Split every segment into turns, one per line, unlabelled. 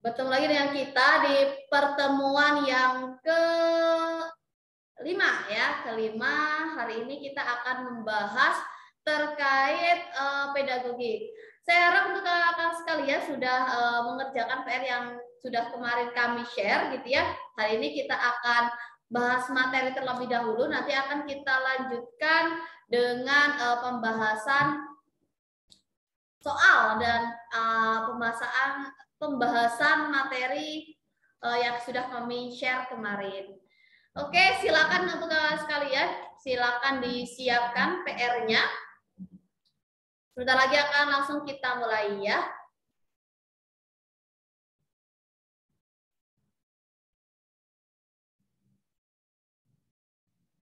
Bertemu lagi dengan kita di pertemuan yang kelima ya. Kelima, hari ini kita akan membahas terkait pedagogi. Saya harap untuk kakak sekalian sudah mengerjakan PR yang sudah kemarin kami share gitu ya. Hari ini kita akan bahas materi terlebih dahulu, nanti akan kita lanjutkan dengan pembahasan soal dan pembahasan materi yang sudah kami share kemarin. Oke, silakan untuk kalian sekalian, silakan disiapkan PR-nya. Sebentar lagi akan langsung kita mulai ya.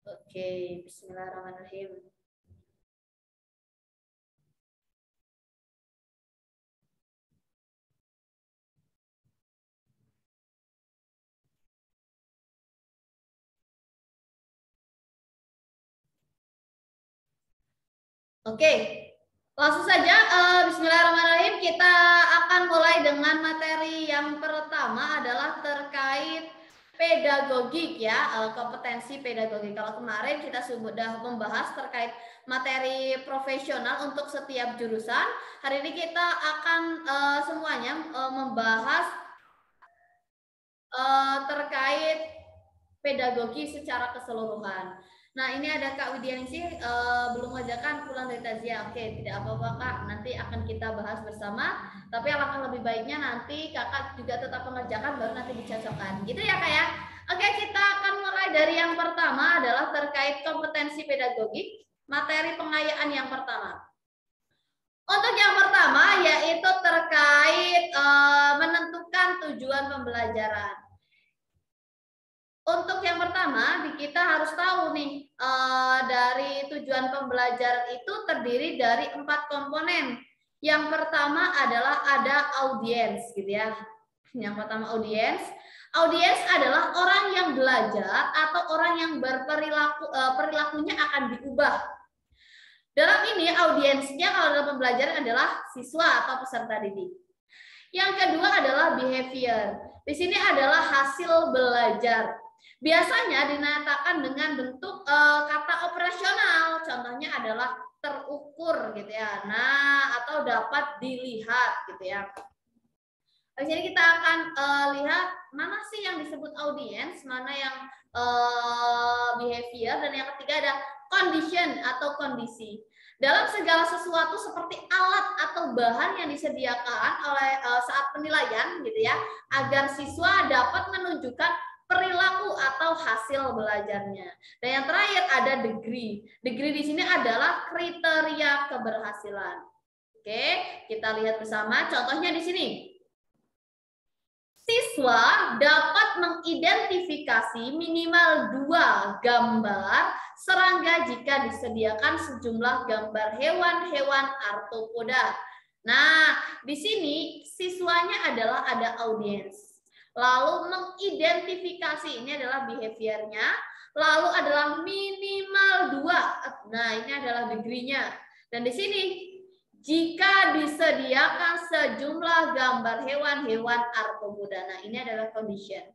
Oke, bismillahirrahmanirrahim. Oke, langsung saja bismillahirrahmanirrahim, kita akan mulai dengan materi yang pertama adalah terkait pedagogik ya, kompetensi pedagogik. Kalau kemarin kita sudah membahas terkait materi profesional untuk setiap jurusan, hari ini kita akan semuanya membahas terkait pedagogi secara keseluruhan. Nah, ini ada Kak Widianingsih belum mengajarkan pulang dari takziah. Oke, tidak apa-apa Kak, nanti akan kita bahas bersama. Tapi alangkah lebih baiknya nanti Kakak juga tetap mengerjakan, baru nanti dicocokkan. Gitu ya Kak ya? Oke, kita akan mulai dari yang pertama adalah terkait kompetensi pedagogik, materi pengayaan yang pertama. Untuk yang pertama yaitu terkait menentukan tujuan pembelajaran. Untuk yang pertama, kita harus tahu nih, dari tujuan pembelajaran itu terdiri dari 4 komponen. Yang pertama adalah ada audiens, gitu ya. Yang pertama audiens. Audiens adalah orang yang belajar atau orang yang berperilaku, perilakunya akan diubah. Dalam ini audiensnya kalau dalam pembelajaran adalah siswa atau peserta didik. Yang kedua adalah behavior. Di sini adalah hasil belajar. Biasanya dinyatakan dengan bentuk kata operasional, contohnya adalah terukur gitu ya. Nah, atau dapat dilihat gitu ya. Di sini kita akan lihat mana sih yang disebut audiens, mana yang behavior, dan yang ketiga ada condition atau kondisi. Dalam segala sesuatu seperti alat atau bahan yang disediakan oleh saat penilaian gitu ya, agar siswa dapat menunjukkan perilaku atau hasil belajarnya. Dan yang terakhir ada degree. Degree di sini adalah kriteria keberhasilan. Oke, kita lihat bersama contohnya di sini. Siswa dapat mengidentifikasi minimal 2 gambar serangga jika disediakan sejumlah gambar hewan-hewan arthropoda. Nah, di sini siswanya adalah ada audiens. Lalu mengidentifikasi, ini adalah behaviornya. Lalu adalah minimal 2. Nah, ini adalah degree-nya. Dan di sini jika disediakan sejumlah gambar hewan-hewan arthropoda. Nah, ini adalah condition.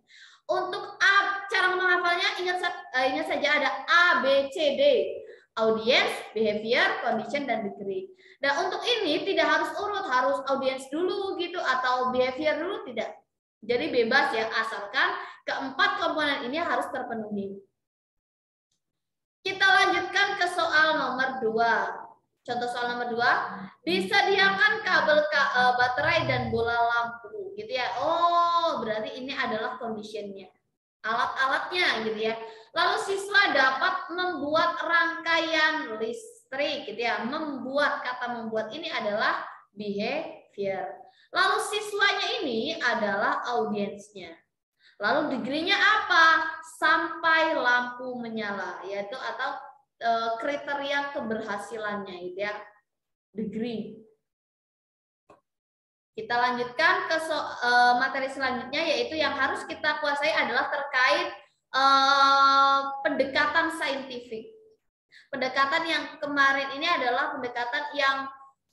Untuk cara menghafalnya ingat saja ada A, B, C, D. Audience, behavior, condition, dan degree. Dan untuk ini tidak harus urut, harus audience dulu gitu atau behavior dulu, tidak. Jadi bebas ya, asalkan keempat komponen ini harus terpenuhi. Kita lanjutkan ke soal nomor 2. Contoh soal nomor 2, disediakan kabel baterai dan bola lampu, gitu ya. Oh, berarti ini adalah conditionnya, alat-alatnya, gitu ya. Lalu siswa dapat membuat rangkaian listrik, gitu ya. Membuat, kata membuat ini adalah behavior. Lalu siswanya ini adalah audiensnya. Lalu degree-nya apa? Sampai lampu menyala, yaitu atau kriteria keberhasilannya itu ya, degree. Kita lanjutkan ke materi selanjutnya, yaitu yang harus kita kuasai adalah terkait pendekatan saintifik. Pendekatan yang kemarin ini adalah pendekatan yang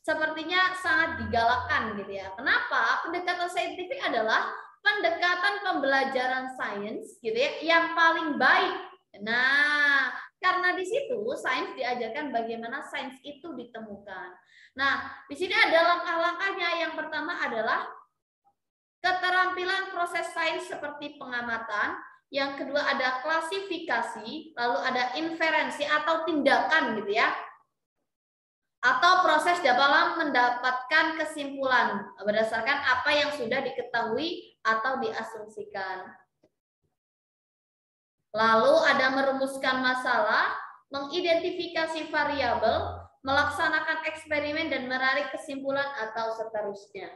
sepertinya sangat digalakkan gitu ya. Kenapa? Pendekatan saintifik adalah pendekatan pembelajaran sains gitu ya yang paling baik. Nah, karena di situ sains diajarkan bagaimana sains itu ditemukan. Nah, di sini ada langkah-langkahnya. Yang pertama adalah keterampilan proses sains seperti pengamatan. Yang kedua ada klasifikasi, lalu ada inferensi atau tindakan gitu ya. Atau proses dalam mendapatkan kesimpulan berdasarkan apa yang sudah diketahui atau diasumsikan. Lalu ada merumuskan masalah, mengidentifikasi variabel, melaksanakan eksperimen dan menarik kesimpulan atau seterusnya.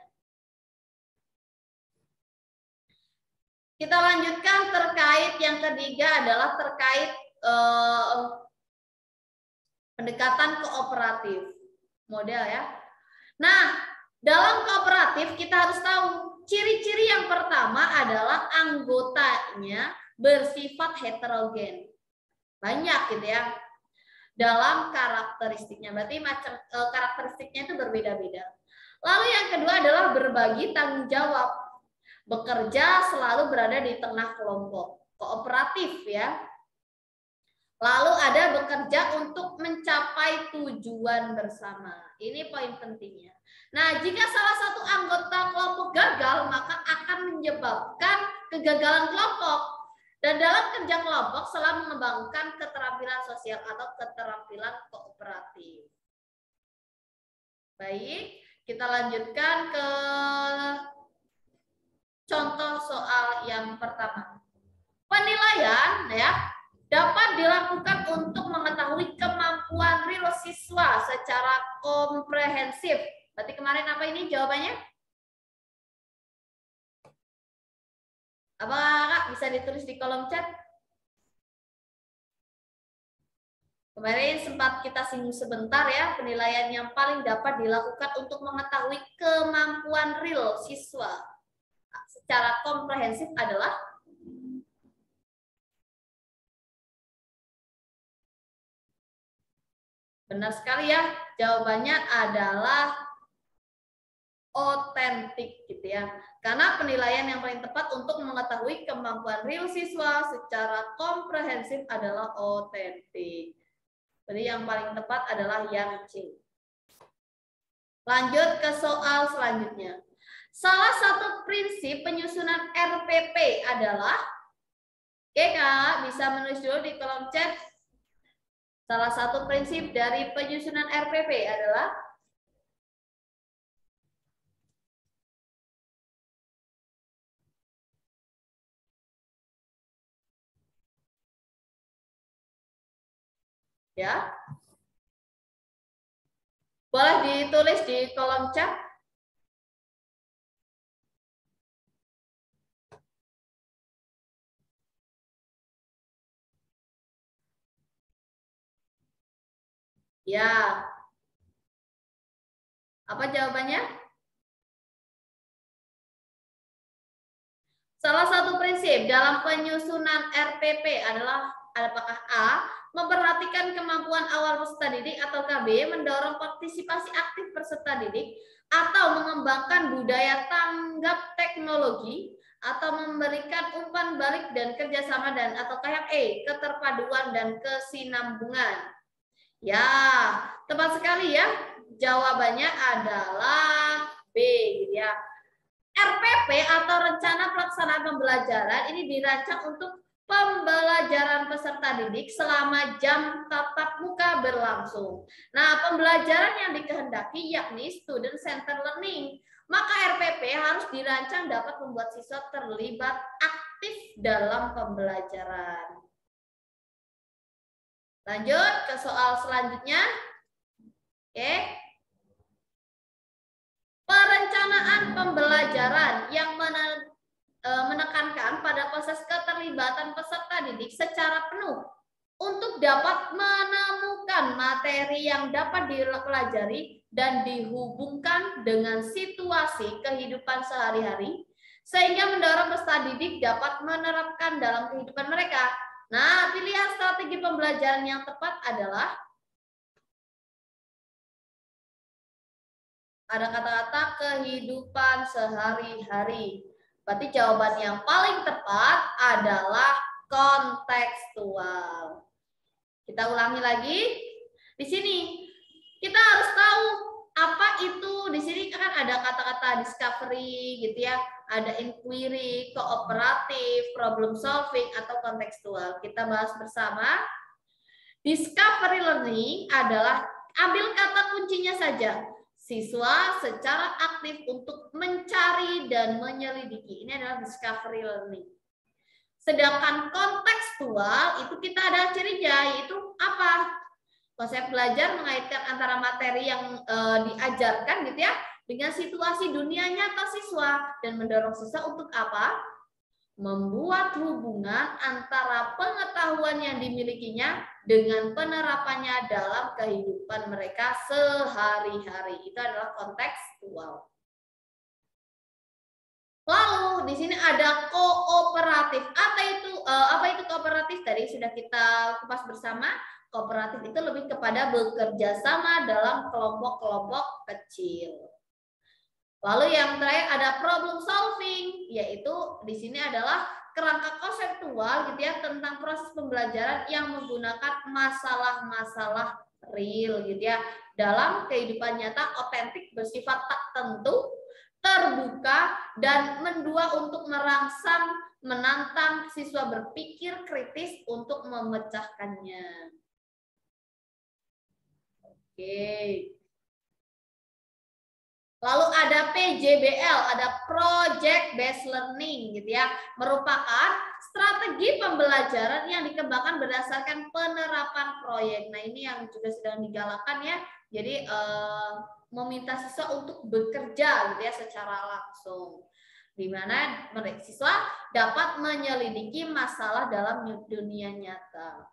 Kita lanjutkan terkait yang ketiga adalah terkait pendekatan kooperatif model ya. Nah, dalam kooperatif kita harus tahu ciri-ciri yang pertama adalah anggotanya bersifat heterogen. Banyak gitu ya. Dalam karakteristiknya, berarti macam karakteristiknya itu berbeda-beda. Lalu yang kedua adalah berbagi tanggung jawab. Bekerja selalu berada di tengah kelompok kooperatif ya. Lalu ada bekerja untuk mencapai tujuan bersama. Ini poin pentingnya. Nah, jika salah satu anggota kelompok gagal, maka akan menyebabkan kegagalan kelompok. Dan dalam kerja kelompok selalu mengembangkan keterampilan sosial atau keterampilan kooperatif. Baik, kita lanjutkan ke contoh soal yang pertama. Penilaian ya dapat dilakukan untuk mengetahui kemampuan real siswa secara komprehensif. Berarti kemarin apa ini jawabannya? Apa Kak bisa ditulis di kolom chat? Kemarin sempat kita singgung sebentar ya, penilaian yang paling dapat dilakukan untuk mengetahui kemampuan real siswa secara komprehensif adalah benar sekali ya, jawabannya adalah otentik gitu ya. Karena penilaian yang paling tepat untuk mengetahui kemampuan real siswa secara komprehensif adalah otentik. Jadi yang paling tepat adalah yang C. Lanjut ke soal selanjutnya. Salah satu prinsip penyusunan RPP adalah, oke Kak, bisa menulis dulu di kolom chat. Salah satu prinsip dari penyusunan RPP adalah ya. Boleh ditulis di kolom chat. Ya. Apa jawabannya? Salah satu prinsip dalam penyusunan RPP adalah apakah A, memperhatikan kemampuan awal peserta didik, atau KB, mendorong partisipasi aktif peserta didik, atau mengembangkan budaya tanggap teknologi, atau memberikan umpan balik dan kerjasama, dan atau yang E, keterpaduan dan kesinambungan. Ya, tepat sekali ya. Jawabannya adalah B, gitu ya. RPP atau rencana pelaksanaan pembelajaran ini dirancang untuk pembelajaran peserta didik selama jam tatap muka berlangsung. Nah, pembelajaran yang dikehendaki yakni student center learning. Maka RPP harus dirancang dapat membuat siswa terlibat aktif dalam pembelajaran. Lanjut ke soal selanjutnya. Oke. Perencanaan pembelajaran yang menekankan pada proses keterlibatan peserta didik secara penuh untuk dapat menemukan materi yang dapat dipelajari dan dihubungkan dengan situasi kehidupan sehari-hari sehingga mendorong peserta didik dapat menerapkan dalam kehidupan mereka. Nah, pilihan strategi pembelajaran yang tepat adalah Ada kata-kata kehidupan sehari-hari. Berarti jawaban yang paling tepat adalah kontekstual. Kita ulangi lagi. Di sini kita harus tahu apa itu. Di sini kan ada kata-kata discovery gitu ya, ada inquiry, kooperatif, problem solving atau kontekstual. Kita bahas bersama. Discovery learning adalah ambil kata kuncinya saja. Siswa secara aktif untuk mencari dan menyelidiki. Ini adalah discovery learning. Sedangkan kontekstual itu kita ada cirinya, yaitu apa? Konsep belajar mengaitkan antara materi yang diajarkan gitu ya dengan situasi dunia nyata siswa dan mendorong siswa untuk apa? Membuat hubungan antara pengetahuan yang dimilikinya dengan penerapannya dalam kehidupan mereka sehari-hari. Itu adalah kontekstual. Lalu di sini ada kooperatif. Apa itu kooperatif? Tadi sudah kita kupas bersama. Kooperatif itu lebih kepada bekerja sama dalam kelompok-kelompok kecil. Lalu yang terakhir ada problem solving, yaitu di sini adalah kerangka konseptual gitu ya tentang proses pembelajaran yang menggunakan masalah-masalah real gitu ya dalam kehidupan nyata, otentik, bersifat tak tentu, terbuka dan mendua untuk merangsang, menantang siswa berpikir kritis untuk memecahkannya. Oke. Lalu ada PJBL, ada Project Based Learning gitu ya, merupakan strategi pembelajaran yang dikembangkan berdasarkan penerapan proyek. Nah, ini yang juga sedang digalakan ya. Jadi meminta siswa untuk bekerja gitu ya secara langsung. Di mana siswa dapat menyelidiki masalah dalam dunia nyata.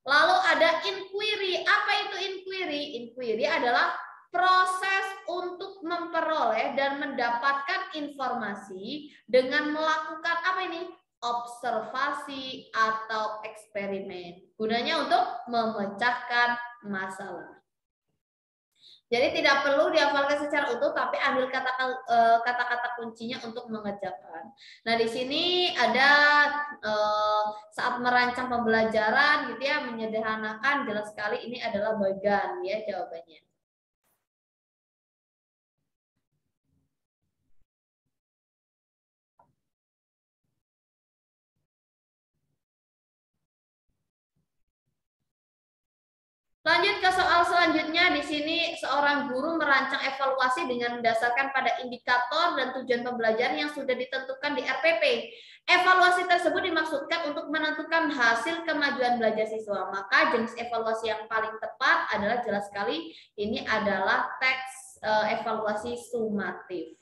Lalu ada inquiry. Apa itu inquiry? Inquiry adalah proses untuk memperoleh dan mendapatkan informasi dengan melakukan apa ini? Observasi atau eksperimen. Gunanya untuk memecahkan masalah. Jadi tidak perlu dihafalkan secara utuh, tapi ambil kata-kata kuncinya untuk mengerjakan. Nah, di sini ada saat merancang pembelajaran gitu ya, menyederhanakan, jelas sekali ini adalah bagan ya jawabannya. Lanjut ke soal selanjutnya. Di sini seorang guru merancang evaluasi dengan mendasarkan pada indikator dan tujuan pembelajaran yang sudah ditentukan di RPP. Evaluasi tersebut dimaksudkan untuk menentukan hasil kemajuan belajar siswa. Maka jenis evaluasi yang paling tepat adalah jelas sekali ini adalah teks evaluasi sumatif.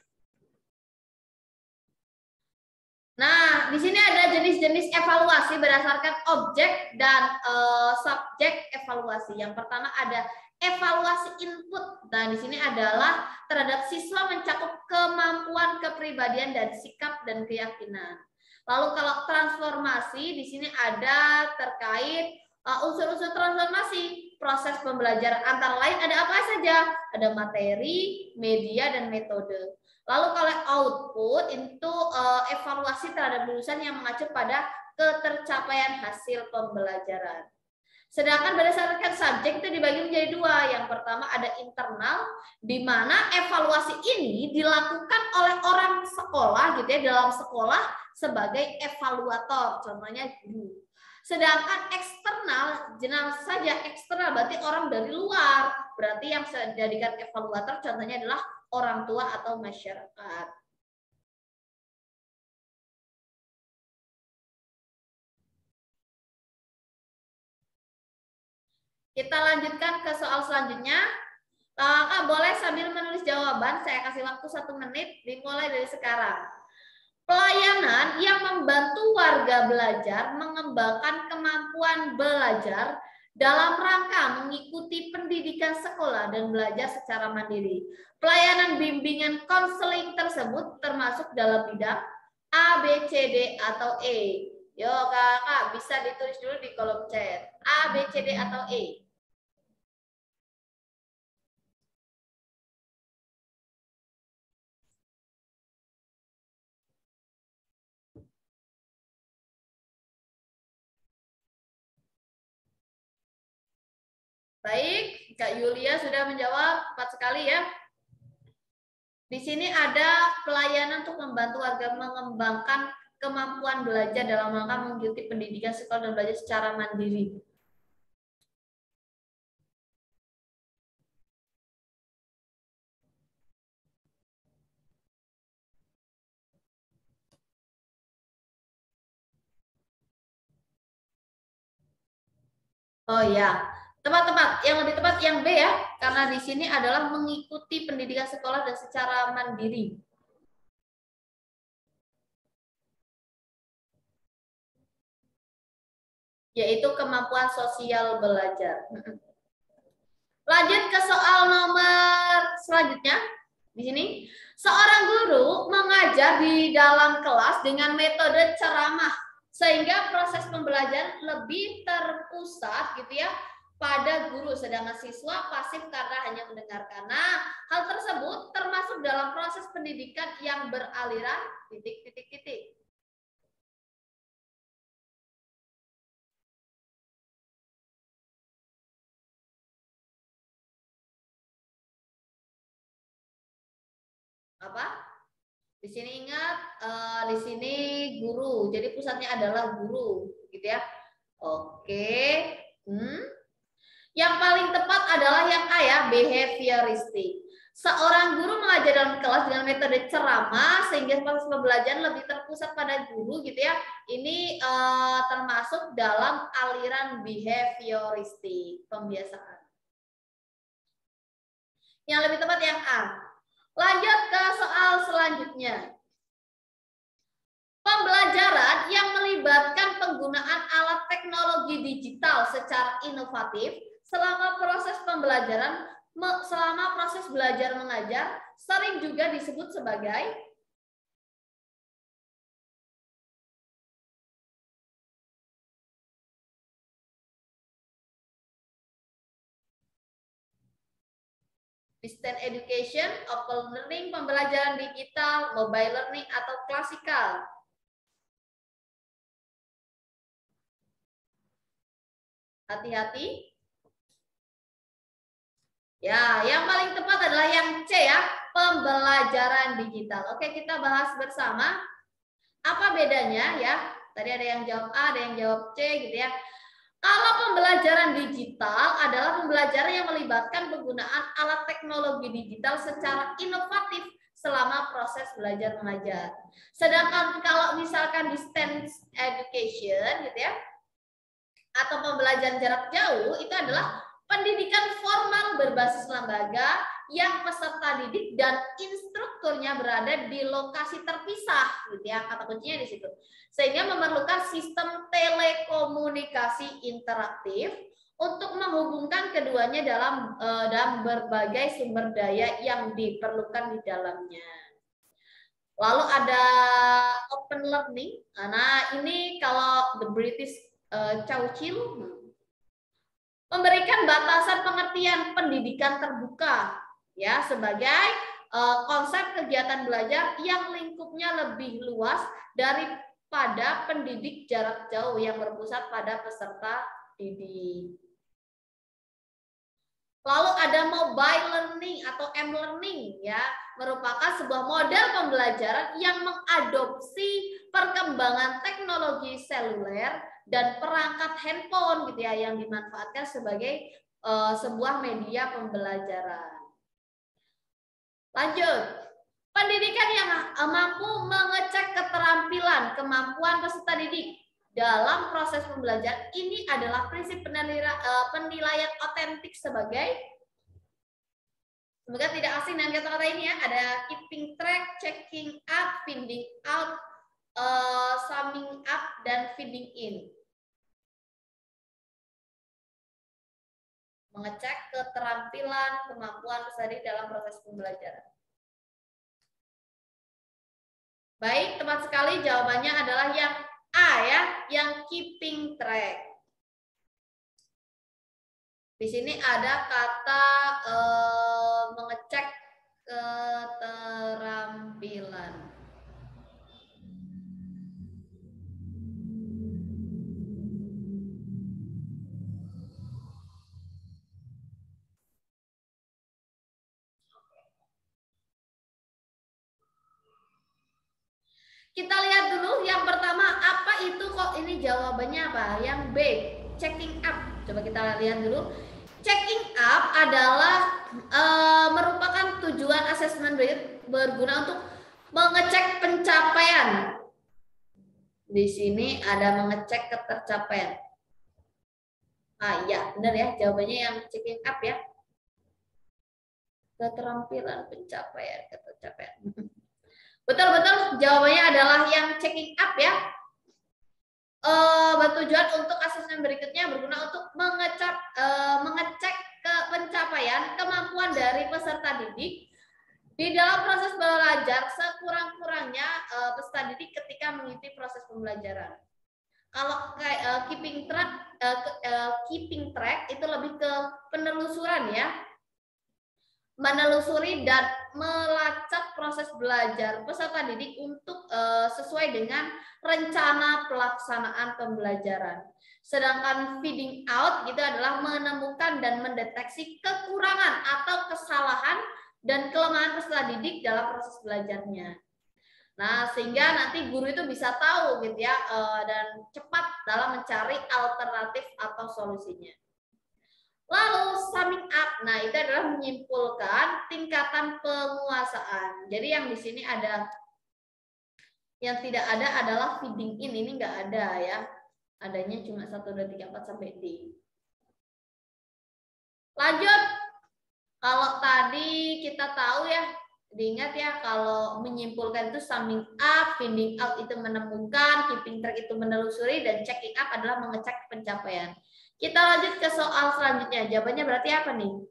Nah, di sini ada jenis-jenis evaluasi berdasarkan objek dan subjek evaluasi. Yang pertama ada evaluasi input. Nah, di sini adalah terhadap siswa mencakup kemampuan, kepribadian, dan sikap dan keyakinan. Lalu kalau transformasi, di sini ada terkait unsur-unsur transformasi proses pembelajaran. Antara lain ada apa saja? Ada materi, media, dan metode. Lalu kalau output itu evaluasi terhadap lulusan yang mengacu pada ketercapaian hasil pembelajaran. Sedangkan berdasarkan subjek itu dibagi menjadi dua. Yang pertama ada internal, di mana evaluasi ini dilakukan oleh orang sekolah gitu ya, dalam sekolah sebagai evaluator, contohnya guru. Sedangkan eksternal, jelas saja eksternal berarti orang dari luar. Berarti yang dijadikan evaluator contohnya adalah orang tua atau masyarakat. Kita lanjutkan ke soal selanjutnya. Boleh sambil menulis jawaban, saya kasih waktu 1 menit, dimulai dari sekarang. Pelayanan yang membantu warga belajar mengembangkan kemampuan belajar dalam rangka mengikuti pendidikan sekolah dan belajar secara mandiri. Pelayanan bimbingan konseling tersebut termasuk dalam bidang A, B, C, D, atau E. Yo kakak, bisa ditulis dulu di kolom chat. A, B, C, D, atau E. Baik, Kak Yulia sudah menjawab, tepat sekali ya. Di sini ada pelayanan untuk membantu warga mengembangkan kemampuan belajar dalam rangka mengikuti pendidikan sekolah dan belajar secara mandiri. Oh ya, tepat-tepat. Yang lebih tepat yang B ya, karena di sini adalah mengikuti pendidikan sekolah dan secara mandiri. Yaitu kemampuan sosial belajar. Lanjut ke soal nomor selanjutnya. Di sini, seorang guru mengajar di dalam kelas dengan metode ceramah sehingga proses pembelajaran lebih terpusat gitu ya pada guru, sedangkan siswa pasif karena hanya mendengarkan. Nah, hal tersebut termasuk dalam proses pendidikan yang beraliran titik. Apa? Di sini ingat, di sini guru. Jadi pusatnya adalah guru, gitu ya. Oke. Yang paling tepat adalah yang A ya, behavioristik. Seorang guru mengajar dalam kelas dengan metode ceramah sehingga proses pembelajaran lebih terpusat pada guru gitu ya. Ini termasuk dalam aliran behavioristik, pembiasaan. Yang lebih tepat yang A. Lanjut ke soal selanjutnya. Pembelajaran yang melibatkan penggunaan alat teknologi digital secara inovatif selama proses pembelajaran, selama proses belajar mengajar sering juga disebut sebagai distance education, open learning, pembelajaran digital, mobile learning, atau klasikal. Hati-hati. Ya, yang paling tepat adalah yang C ya, pembelajaran digital. Oke, kita bahas bersama. Apa bedanya ya? Tadi ada yang jawab A, ada yang jawab C gitu ya. Kalau pembelajaran digital adalah pembelajaran yang melibatkan penggunaan alat teknologi digital secara inovatif selama proses belajar mengajar. Sedangkan kalau misalkan distance education gitu ya, atau pembelajaran jarak jauh itu adalah pendidikan formal berbasis lembaga yang peserta didik dan instrukturnya berada di lokasi terpisah gitu ya, kata kuncinya di situ. Sehingga memerlukan sistem telekomunikasi interaktif untuk menghubungkan keduanya dalam berbagai sumber daya yang diperlukan di dalamnya. Lalu ada open learning. Nah, ini kalau the British Churchill memberikan batasan pengertian pendidikan terbuka ya sebagai konsep kegiatan belajar yang lingkupnya lebih luas daripada pendidik jarak jauh yang berpusat pada peserta didik. Lalu ada mobile learning atau m-learning ya, merupakan sebuah model pembelajaran yang mengadopsi perkembangan teknologi seluler dan perangkat handphone gitu ya yang dimanfaatkan sebagai sebuah media pembelajaran. Lanjut. Pendidikan yang mampu mengecek keterampilan, kemampuan peserta didik dalam proses pembelajaran ini adalah prinsip penilaian otentik sebagai, semoga tidak asing dengan kata-kata ini ya, ada keeping track, checking up, finding out, summing up, dan feeding in. Mengecek keterampilan, kemampuan peserta didik dalam proses pembelajaran. Baik, tepat sekali jawabannya adalah yang A ya, yang keeping track. Di sini ada kata mengecek keterampilan. Kita lihat dulu yang pertama, apa itu kok ini jawabannya apa? Yang B, checking up. Coba kita lihat dulu. Checking up adalah merupakan tujuan asesmen berguna untuk mengecek pencapaian. Di sini ada mengecek ketercapaian. Ah iya, benar ya, jawabannya yang checking up ya. Keterampilan pencapaian, ketercapaian. Betul-betul jawabannya adalah yang checking up ya. Bertujuan untuk asesmen berikutnya berguna untuk mengecek ke pencapaian kemampuan dari peserta didik di dalam proses belajar sekurang-kurangnya peserta didik ketika mengikuti proses pembelajaran. Kalau kayak keeping track itu lebih ke penelusuran ya. Menelusuri dan melacak proses belajar peserta didik untuk sesuai dengan rencana pelaksanaan pembelajaran. Sedangkan feeding out itu adalah menemukan dan mendeteksi kekurangan atau kesalahan dan kelemahan peserta didik dalam proses belajarnya. Nah, sehingga nanti guru itu bisa tahu gitu ya dan cepat dalam mencari alternatif atau solusinya. Lalu summing up, nah itu adalah menyimpulkan tingkatan penguasaan. Jadi yang di sini ada, yang tidak ada adalah feeding in, ini nggak ada ya. Adanya cuma 1, 2, 3, 4 sampai D. Lanjut, kalau tadi kita tahu ya, diingat ya kalau menyimpulkan itu summing up, feeding out itu menemukan, keeping track itu menelusuri, dan checking up adalah mengecek pencapaian. Kita lanjut ke soal selanjutnya. Jawabannya berarti apa nih?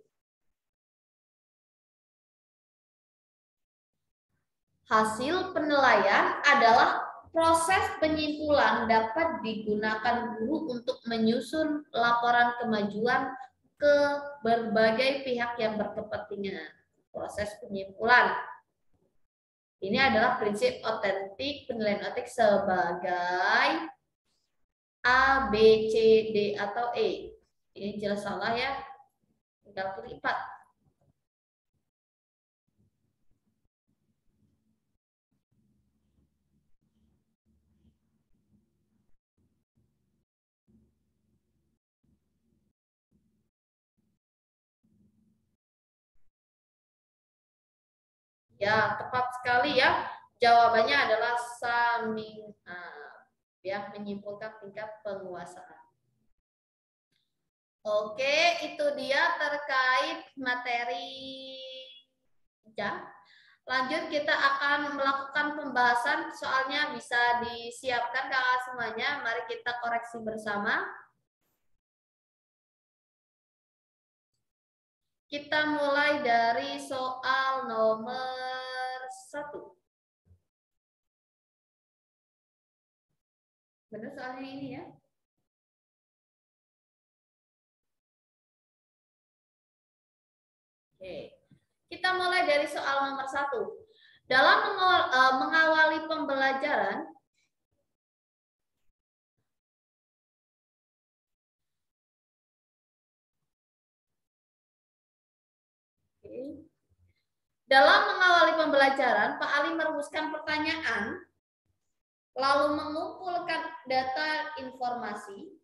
Hasil penilaian adalah proses penyimpulan dapat digunakan guru untuk menyusun laporan kemajuan ke berbagai pihak yang berkepentingan. Proses penyimpulan. Ini adalah prinsip otentik penilaian otentik sebagai A, B, C, D, atau E. Ini jelas salah ya. Tinggal pilih 4. Ya, tepat sekali ya. Jawabannya adalah summing up. Ya, menyimpulkan tingkat penguasaan. Oke, itu dia terkait materi ya. Lanjut kita akan melakukan pembahasan, soalnya bisa disiapkan kakak semuanya. Mari kita koreksi bersama. Kita mulai dari soal nomor 1. Benar soalnya ini ya. Oke. Kita mulai dari soal nomor 1. Dalam mengawali pembelajaran, Pak Ali merumuskan pertanyaan, lalu mengumpulkan data informasi,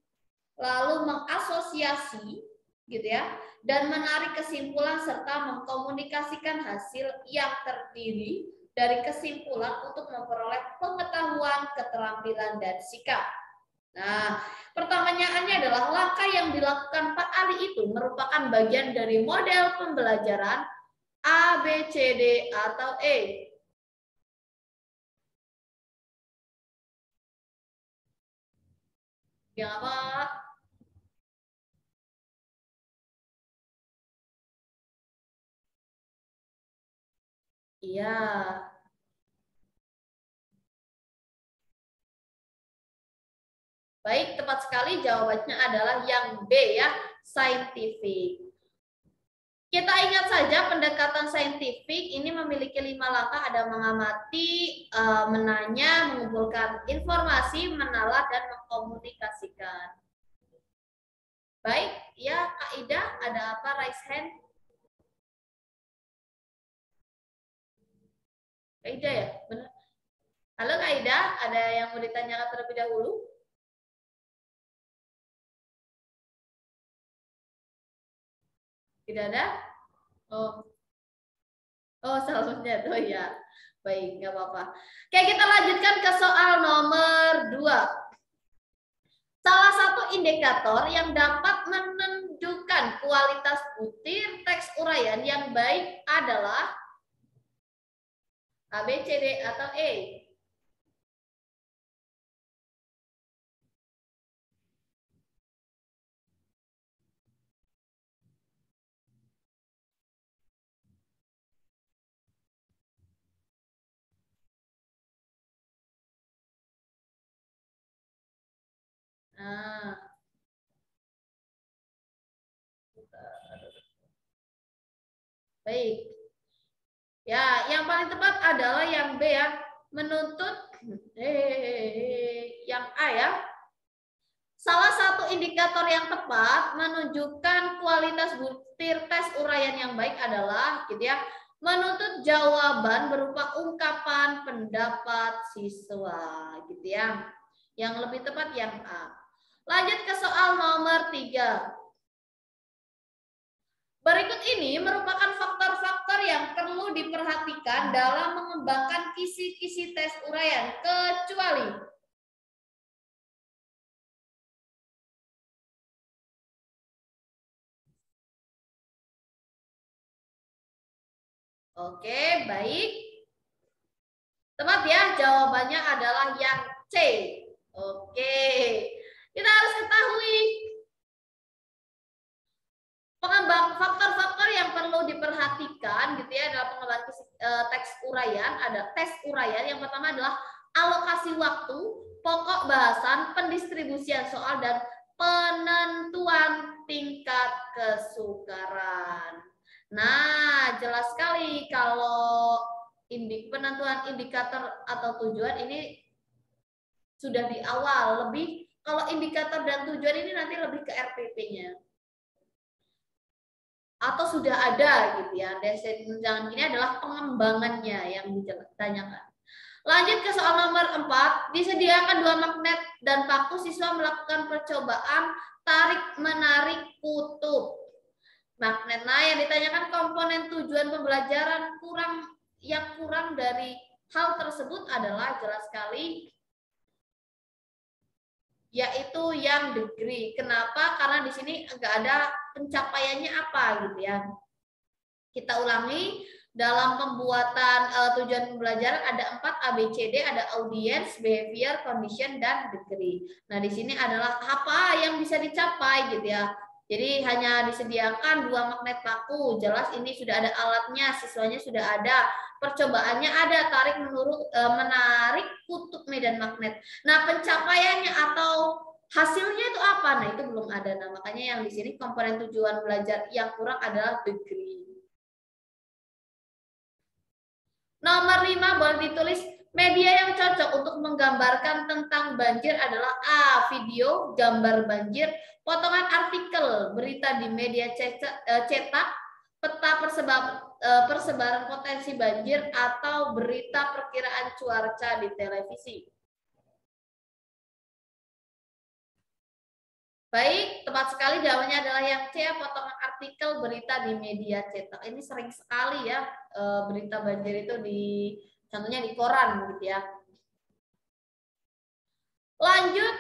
lalu mengasosiasi, gitu ya, dan menarik kesimpulan serta mengkomunikasikan hasil yang terdiri dari kesimpulan untuk memperoleh pengetahuan, keterampilan, dan sikap. Nah, pertanyaannya adalah langkah yang dilakukan Pak Ali itu merupakan bagian dari model pembelajaran A, B, C, D, atau E. Yang apa? Iya. Baik, tepat sekali jawabannya adalah yang B ya, scientific. Kita ingat saja pendekatan saintifik ini memiliki 5 langkah, ada mengamati, menanya, mengumpulkan informasi, menalar, dan mengkomunikasikan. Baik, ya Kak Ida, ada apa? Raise hand. Kak Ida ya, benar. Halo Kak Ida, ada yang mau ditanyakan terlebih dahulu? Tidak ada? Oh, oh seharusnya tuh ya. Baik, nggak apa-apa. Oke, kita lanjutkan ke soal nomor 2. Salah satu indikator yang dapat menunjukkan kualitas butir teks uraian yang baik adalah A, B, C, D, atau E. Nah, baik. Ya, yang paling tepat adalah yang B ya. Menuntut yang A ya. Salah satu indikator yang tepat menunjukkan kualitas butir tes uraian yang baik adalah gitu ya, menuntut jawaban berupa ungkapan pendapat siswa gitu ya. Yang lebih tepat yang A. Lanjut ke soal nomor 3. Berikut ini merupakan faktor-faktor yang perlu diperhatikan dalam mengembangkan kisi-kisi tes uraian, kecuali oke, baik. Tepat ya, jawabannya adalah yang C. Oke. Kita harus ketahui pengembang faktor-faktor yang perlu diperhatikan gitu ya dalam pengembangan teks uraian. Ada tes uraian yang pertama adalah alokasi waktu, pokok bahasan, pendistribusian soal, dan penentuan tingkat kesukaran. Nah, jelas sekali kalau penentuan indikator atau tujuan ini sudah di awal. Lebih kalau indikator dan tujuan ini nanti lebih ke RPP-nya. Atau sudah ada gitu ya. Desain tunjangan ini adalah pengembangannya yang ditanyakan. Lanjut ke soal nomor 4. Disediakan 2 magnet dan paku, siswa melakukan percobaan tarik-menarik kutub. Magnet. Nah, yang ditanyakan komponen tujuan pembelajaran yang kurang dari hal tersebut adalah jelas sekali yaitu yang degree. Kenapa? Karena di sini enggak ada pencapaiannya apa gitu ya. Kita ulangi, dalam pembuatan tujuan pembelajaran ada 4 ABCD, ada audience, behavior, condition, dan degree. Nah, di sini adalah apa yang bisa dicapai gitu ya. Jadi hanya disediakan 2 magnet paku. Jelas ini sudah ada alatnya, siswanya sudah ada, percobaannya ada, menarik kutub medan magnet. Nah, pencapaiannya atau hasilnya itu apa? Nah, itu belum ada. Nah, makanya yang di sini komponen tujuan belajar yang kurang adalah degree. Nomor 5 boleh ditulis, media yang cocok untuk menggambarkan tentang banjir adalah A. Video, gambar banjir, potongan artikel, berita di media cetak, peta persebaran potensi banjir, atau berita perkiraan cuaca di televisi. Baik, tepat sekali jawabannya adalah yang C, potongan artikel berita di media cetak. Ini sering sekali ya berita banjir itu contohnya di koran gitu ya. Lanjut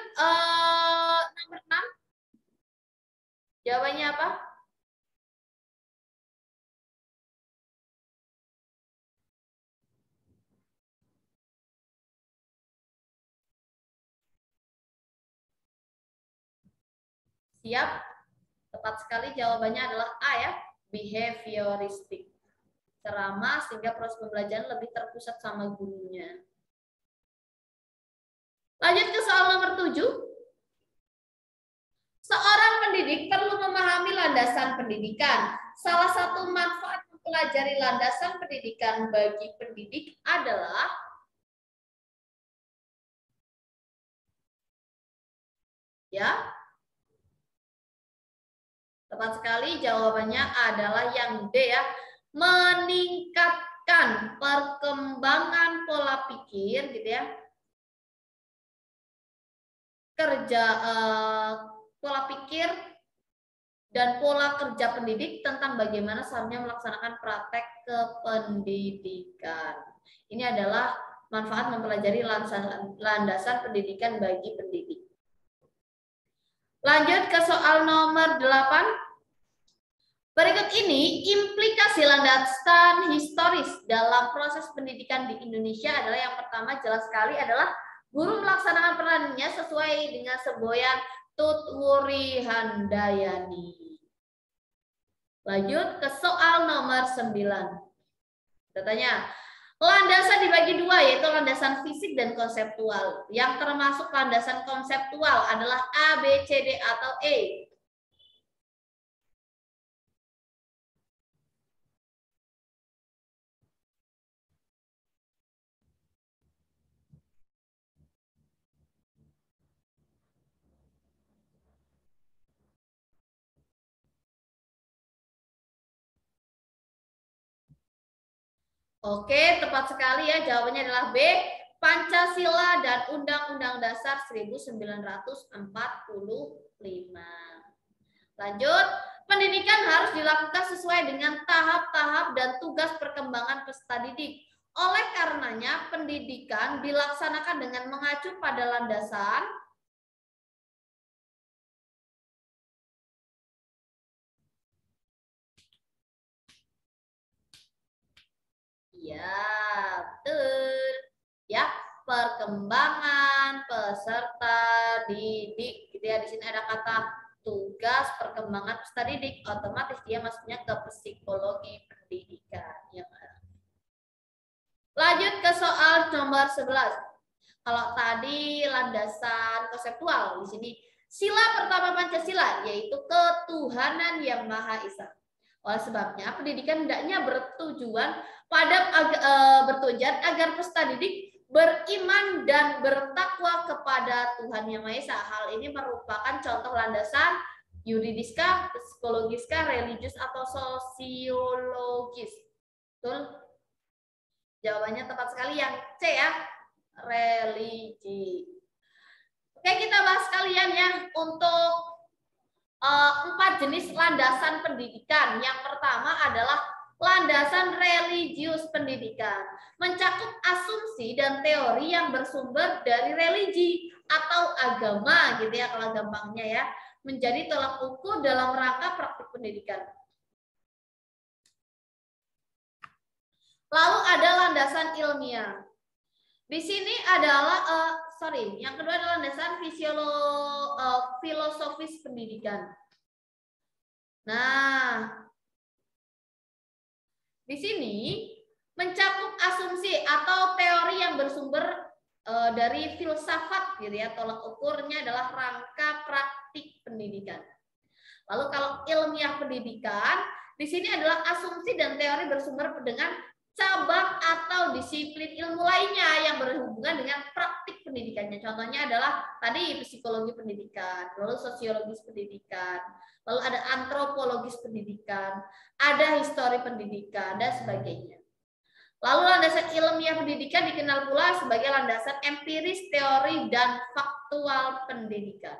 nomor 6. Jawabannya apa? Siap? Tepat sekali jawabannya adalah A ya, behavioristik. Ceramah sehingga proses pembelajaran lebih terpusat sama gurunya. Lanjut ke soal nomor 7. Seorang pendidik perlu memahami landasan pendidikan. Salah satu manfaat mempelajari landasan pendidikan bagi pendidik adalah ya. Tepat sekali jawabannya adalah yang D ya. Meningkatkan perkembangan pola pikir pikir gitu ya. Pola pikir dan pola kerja pendidik tentang bagaimana seharusnya melaksanakan praktek kependidikan. Ini adalah manfaat mempelajari landasan pendidikan bagi pendidik. Lanjut ke soal nomor 8. Berikut ini implikasi landasan historis dalam proses pendidikan di Indonesia adalah yang pertama jelas sekali adalah guru melaksanakan perannya sesuai dengan semboyan Tutwuri Handayani. Lanjut ke soal nomor 9. Kita tanya, landasan dibagi dua yaitu landasan fisik dan konseptual. Yang termasuk landasan konseptual adalah A, B, C, D atau E. Oke, tepat sekali ya. Jawabannya adalah B, Pancasila dan Undang-Undang Dasar 1945. Lanjut, pendidikan harus dilakukan sesuai dengan tahap-tahap dan tugas perkembangan peserta didik. Oleh karenanya, pendidikan dilaksanakan dengan mengacu pada landasan betul. Ya, perkembangan peserta didik. Gitu ya, di sini ada kata tugas perkembangan peserta didik, otomatis dia masuknya ke psikologi pendidikan. Ya. Lanjut ke soal nomor 11. Kalau tadi landasan konseptual, di sini sila pertama Pancasila yaitu ketuhanan yang Maha Esa. Oleh sebabnya pendidikan hendaknya bertujuan agar peserta didik beriman dan bertakwa kepada Tuhan Yang Maha Esa. Hal ini merupakan contoh landasan yuridiskah, psikologiskah, religius atau sosiologis. Betul? Jawabannya tepat sekali yang C ya, religi. Oke, kita bahas kalian ya untuk 4 jenis landasan pendidikan. Yang pertama adalah landasan religius pendidikan, mencakup asumsi dan teori yang bersumber dari religi atau agama gitu ya kalau gampangnya ya, menjadi tolak ukur dalam rangka praktik pendidikan. Lalu ada landasan ilmiah. Di sini adalah yang kedua adalah landasan filosofis pendidikan. Nah, di sini mencakup asumsi atau teori yang bersumber dari filsafat gitu ya. Tolak ukurnya adalah rangka praktik pendidikan. Lalu kalau ilmiah pendidikan, di sini adalah asumsi dan teori bersumber dengan cabang atau disiplin ilmu lainnya yang berhubungan dengan praktik pendidikannya. Contohnya adalah tadi psikologi pendidikan, lalu sosiologis pendidikan, lalu ada antropologis pendidikan, ada histori pendidikan, dan sebagainya. Lalu landasan ilmiah pendidikan dikenal pula sebagai landasan empiris, teori, dan faktual pendidikan.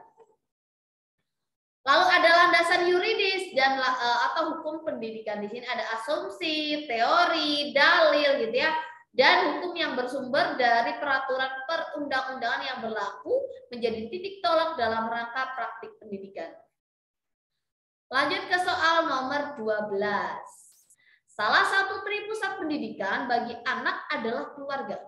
Lalu ada landasan yuridis dan atau hukum pendidikan. Di sini ada asumsi, teori, dalil gitu ya, dan hukum yang bersumber dari peraturan perundang-undangan yang berlaku menjadi titik tolak dalam rangka praktik pendidikan. Lanjut ke soal nomor 12. Salah satu tripusat pendidikan bagi anak adalah keluarga.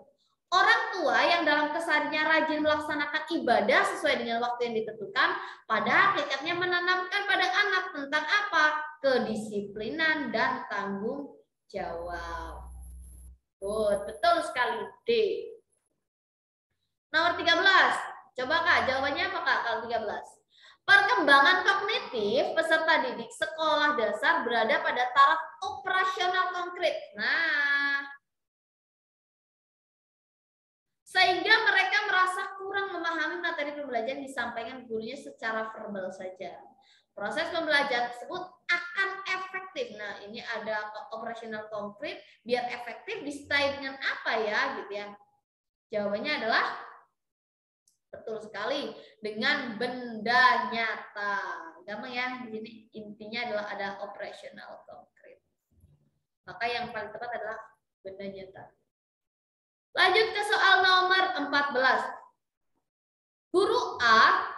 Orang tua yang dalam kesehariannya rajin melaksanakan ibadah sesuai dengan waktu yang ditentukan, pada hakikatnya menanamkan pada anak tentang apa? Kedisiplinan dan tanggung jawab. Betul sekali, D. Nomor 13. Coba Kak, jawabannya apa Kak kalau 13? Perkembangan kognitif peserta didik sekolah dasar berada pada taraf operasional konkret. Nah, sehingga mereka merasa kurang memahami materi pembelajaran disampaikan gurunya secara verbal saja. Proses pembelajaran tersebut akan efektif. Nah, ini ada operasional konkret, biar efektif disertai dengan apa ya, gitu ya. Jawabannya adalah betul sekali, dengan benda nyata. Gampang ya, di sini intinya adalah ada operational konkret. Maka yang paling tepat adalah benda nyata. Lanjut ke soal nomor 14. Guru A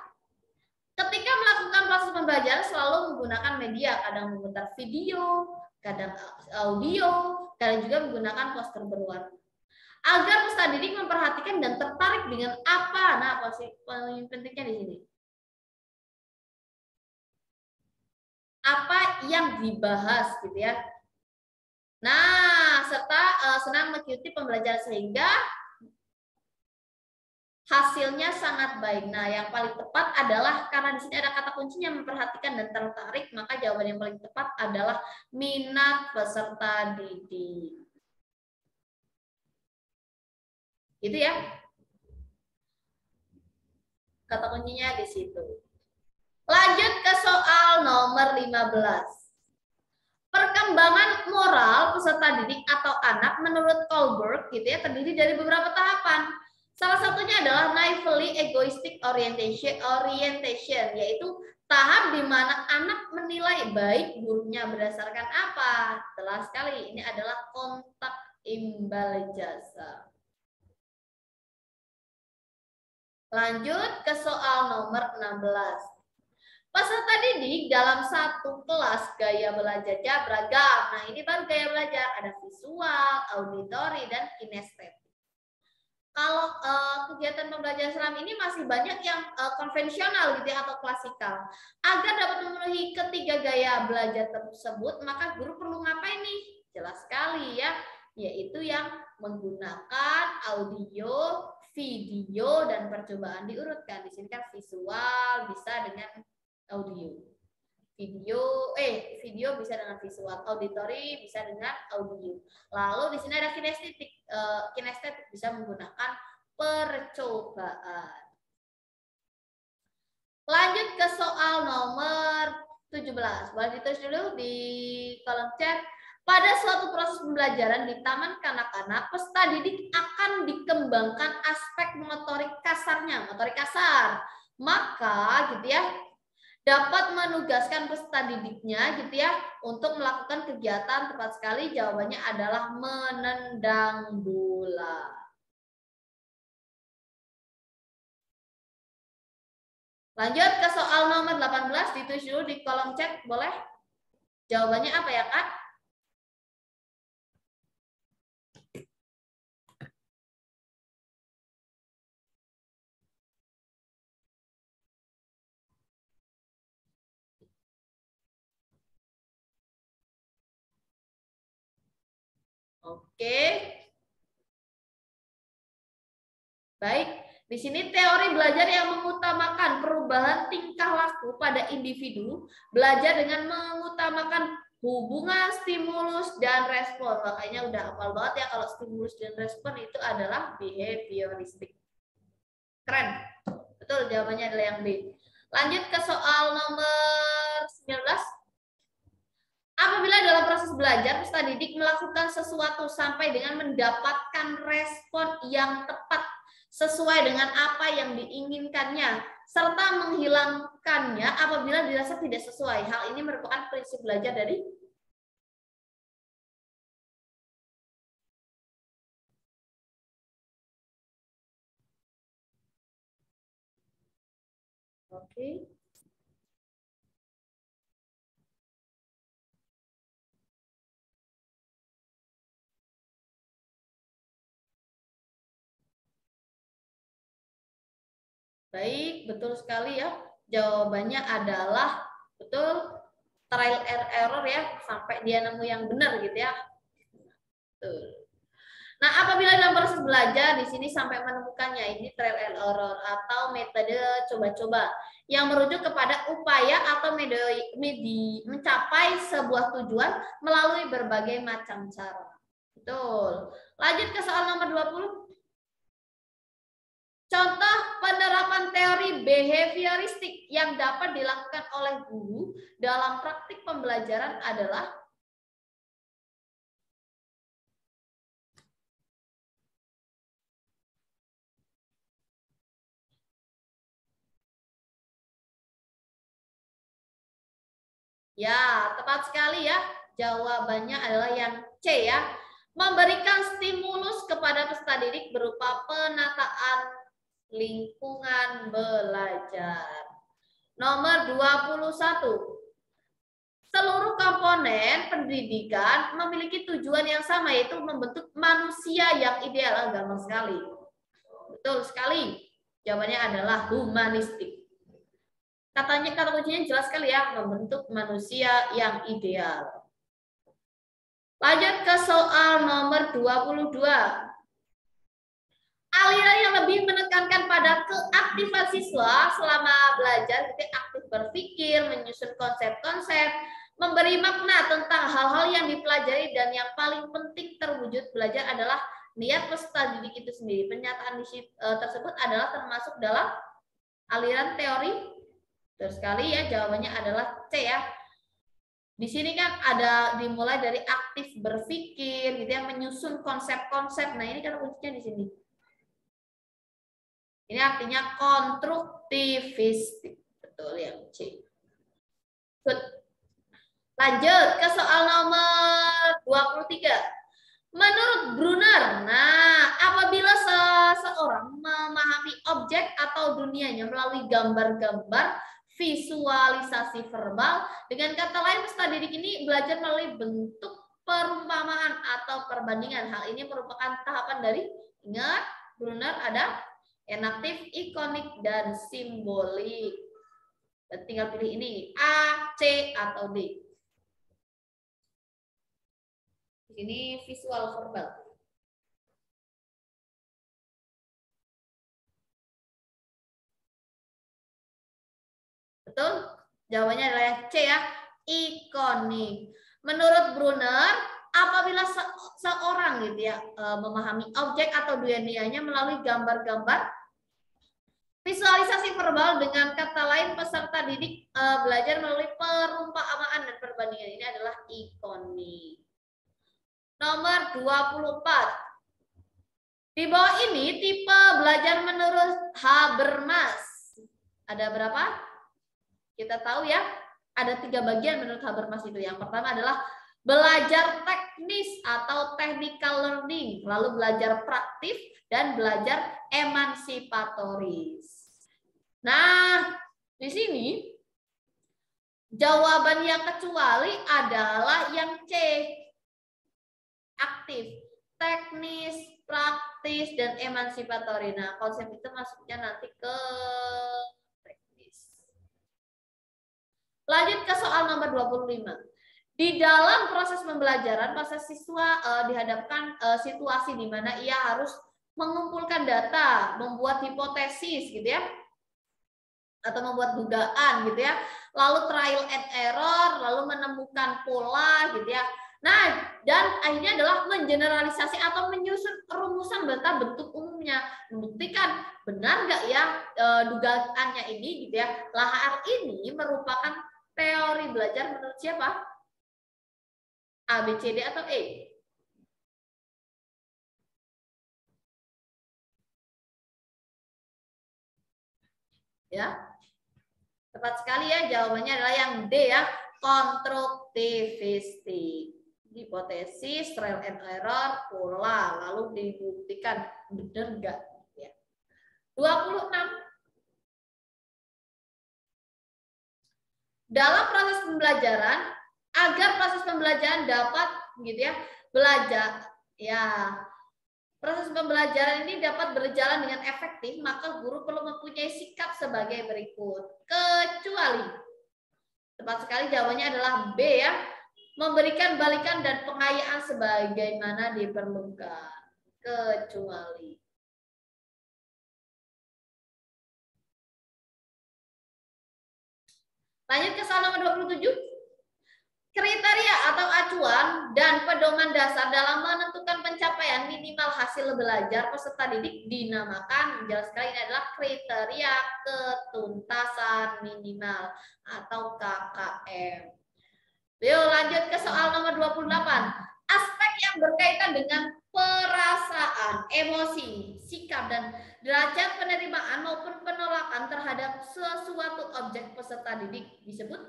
ketika melakukan proses pembelajaran selalu menggunakan media, kadang memutar video, kadang audio, kadang juga menggunakan poster berwarna. Agar peserta didik memperhatikan dan tertarik dengan apa? Nah, poin pentingnya di sini. Apa yang dibahas gitu ya. Nah, serta senang mengikuti pembelajaran sehingga hasilnya sangat baik. Nah, yang paling tepat adalah karena di sini ada kata kuncinya memperhatikan dan tertarik, maka jawaban yang paling tepat adalah minat peserta didik. Gitu ya. Kata kuncinya di situ. Lanjut ke soal nomor 15. Perkembangan moral peserta didik atau anak menurut Kohlberg gitu ya terdiri dari beberapa tahapan. Salah satunya adalah naively egoistic orientation, yaitu tahap di mana anak menilai baik gurunya berdasarkan apa? Jelas sekali, ini adalah kontak imbal jasa. Lanjut ke soal nomor 16. Peserta didik dalam satu kelas gaya belajarnya beragam. Nah, ini baru gaya belajar. Ada visual, auditori, dan kinestetik. Kalau kegiatan pembelajaran selama ini masih banyak yang konvensional gitu ya, atau klasikal. Agar dapat memenuhi ketiga gaya belajar tersebut, maka guru perlu ngapain nih? Jelas sekali ya, yaitu yang menggunakan audio, video, dan percobaan diurutkan. Di sini kan visual bisa dengan audio. Video bisa dengan visual, auditori bisa dengan audio. Lalu di sini ada kinestetik. Kinestetik bisa menggunakan percobaan. Lanjut ke soal nomor 17. Boleh ditulis dulu di kolom chat. Pada suatu proses pembelajaran di taman kanak-kanak, peserta didik akan dikembangkan aspek motorik kasarnya, motorik kasar. Maka gitu ya, dapat menugaskan peserta didiknya gitu ya untuk melakukan kegiatan. Tepat sekali, jawabannya adalah menendang bola. Lanjut ke soal nomor 18, ditulis dulu di kolom chat, boleh? Jawabannya apa ya, Kak? Oke. Baik, di sini teori belajar yang mengutamakan perubahan tingkah laku pada individu, belajar dengan mengutamakan hubungan stimulus dan respon. Makanya udah hafal banget ya kalau stimulus dan respon itu adalah behavioristik. Keren. Betul, jawabannya adalah yang B. Lanjut ke soal nomor 19. Apabila dalam proses belajar, peserta didik melakukan sesuatu sampai dengan mendapatkan respon yang tepat sesuai dengan apa yang diinginkannya, serta menghilangkannya apabila dirasa tidak sesuai. Hal ini merupakan prinsip belajar dari Oke. Baik, betul sekali ya. Jawabannya adalah betul, trial and error ya, sampai dia nemu yang benar gitu ya. Betul. Nah, apabila dalam proses belajar di sini sampai menemukannya, ini trial and error atau metode coba-coba yang merujuk kepada upaya atau mencapai sebuah tujuan melalui berbagai macam cara. Betul. Lanjut ke soal nomor 20. Contoh penerapan teori behavioristik yang dapat dilakukan oleh guru dalam praktik pembelajaran adalah Ya, tepat sekali ya. Jawabannya adalah yang C ya. Memberikan stimulus kepada peserta didik berupa penataan lingkungan belajar. Nomor 21. Seluruh komponen pendidikan memiliki tujuan yang sama, yaitu membentuk manusia yang ideal. Gampang sekali. Betul sekali. Jawabannya adalah humanistik. Kata kuncinya jelas sekali ya, membentuk manusia yang ideal. Lanjut ke soal nomor 22. Aliran yang lebih menekankan pada keaktifan siswa selama belajar, seperti aktif berpikir, menyusun konsep-konsep, memberi makna tentang hal-hal yang dipelajari, dan yang paling penting terwujud belajar adalah niat peserta didik itu sendiri. Pernyataan tersebut adalah termasuk dalam aliran teori. Terus sekali ya, jawabannya adalah C ya. Di sini kan ada dimulai dari aktif berpikir, gitu ya, menyusun konsep-konsep. Nah ini kan kuncinya di sini. Ini artinya konstruktivistik. Betul yang C. Good. Lanjut ke soal nomor 23. Menurut Brunner, apabila seseorang memahami objek atau dunianya melalui gambar-gambar, visualisasi verbal, dengan kata lain peserta didik ini belajar melalui bentuk perumpamaan atau perbandingan. Hal ini merupakan tahapan dari, ingat, Brunner ada enaktif, ikonik, dan simbolik. Dan tinggal pilih ini, A, C, atau D. Ini visual verbal. Betul? Jawabannya adalah yang C ya, ikonik. Menurut Brunner, apabila seorang gitu ya memahami objek atau dunianya melalui gambar-gambar, visualisasi verbal, dengan kata lain peserta didik belajar melalui perumpamaan dan perbandingan, ini adalah ikonik. Nomor 24. Di bawah ini tipe belajar menurut Habermas. Ada berapa? Kita tahu ya, ada 3 bagian menurut Habermas itu. Yang pertama adalah belajar teknis atau technical learning, lalu belajar praktif, dan belajar emansipatoris. Nah, di sini jawaban yang kecuali adalah yang C. Aktif, teknis, praktis, dan emansipatoris. Nah, konsep itu masuknya nanti ke teknis. Lanjut ke soal nomor 25. Di dalam proses pembelajaran, masa siswa dihadapkan situasi di mana ia harus mengumpulkan data, membuat hipotesis gitu ya, atau membuat dugaan gitu ya, lalu trial and error, lalu menemukan pola gitu ya. Nah, dan akhirnya adalah mengeneralisasi atau menyusun rumusan data bentuk umumnya, membuktikan benar nggak ya dugaannya ini gitu ya. Lahar ini merupakan teori belajar menurut siapa? A, B, C, D, atau E? Ya, tepat sekali ya, jawabannya adalah yang D ya, konstruktivistik. Hipotesis, trial and error, pola, lalu dibuktikan benar enggak ya. 26. Dalam proses pembelajaran, agar proses pembelajaran dapat gitu ya, proses pembelajaran ini dapat berjalan dengan efektif, maka guru perlu mempunyai sikap sebagai berikut. Kecuali, tepat sekali jawabannya adalah B ya, memberikan balikan dan pengayaan sebagaimana diperlukan. Kecuali. Lanjut ke soal nomor 27. Kriteria atau acuan dan pedoman dasar dalam menentukan pencapaian minimal hasil belajar peserta didik dinamakan, jelas sekali ini adalah kriteria ketuntasan minimal atau KKM. Yuk lanjut ke soal nomor 28. Aspek yang berkaitan dengan perasaan, emosi, sikap, dan derajat penerimaan maupun penolakan terhadap sesuatu objek peserta didik disebut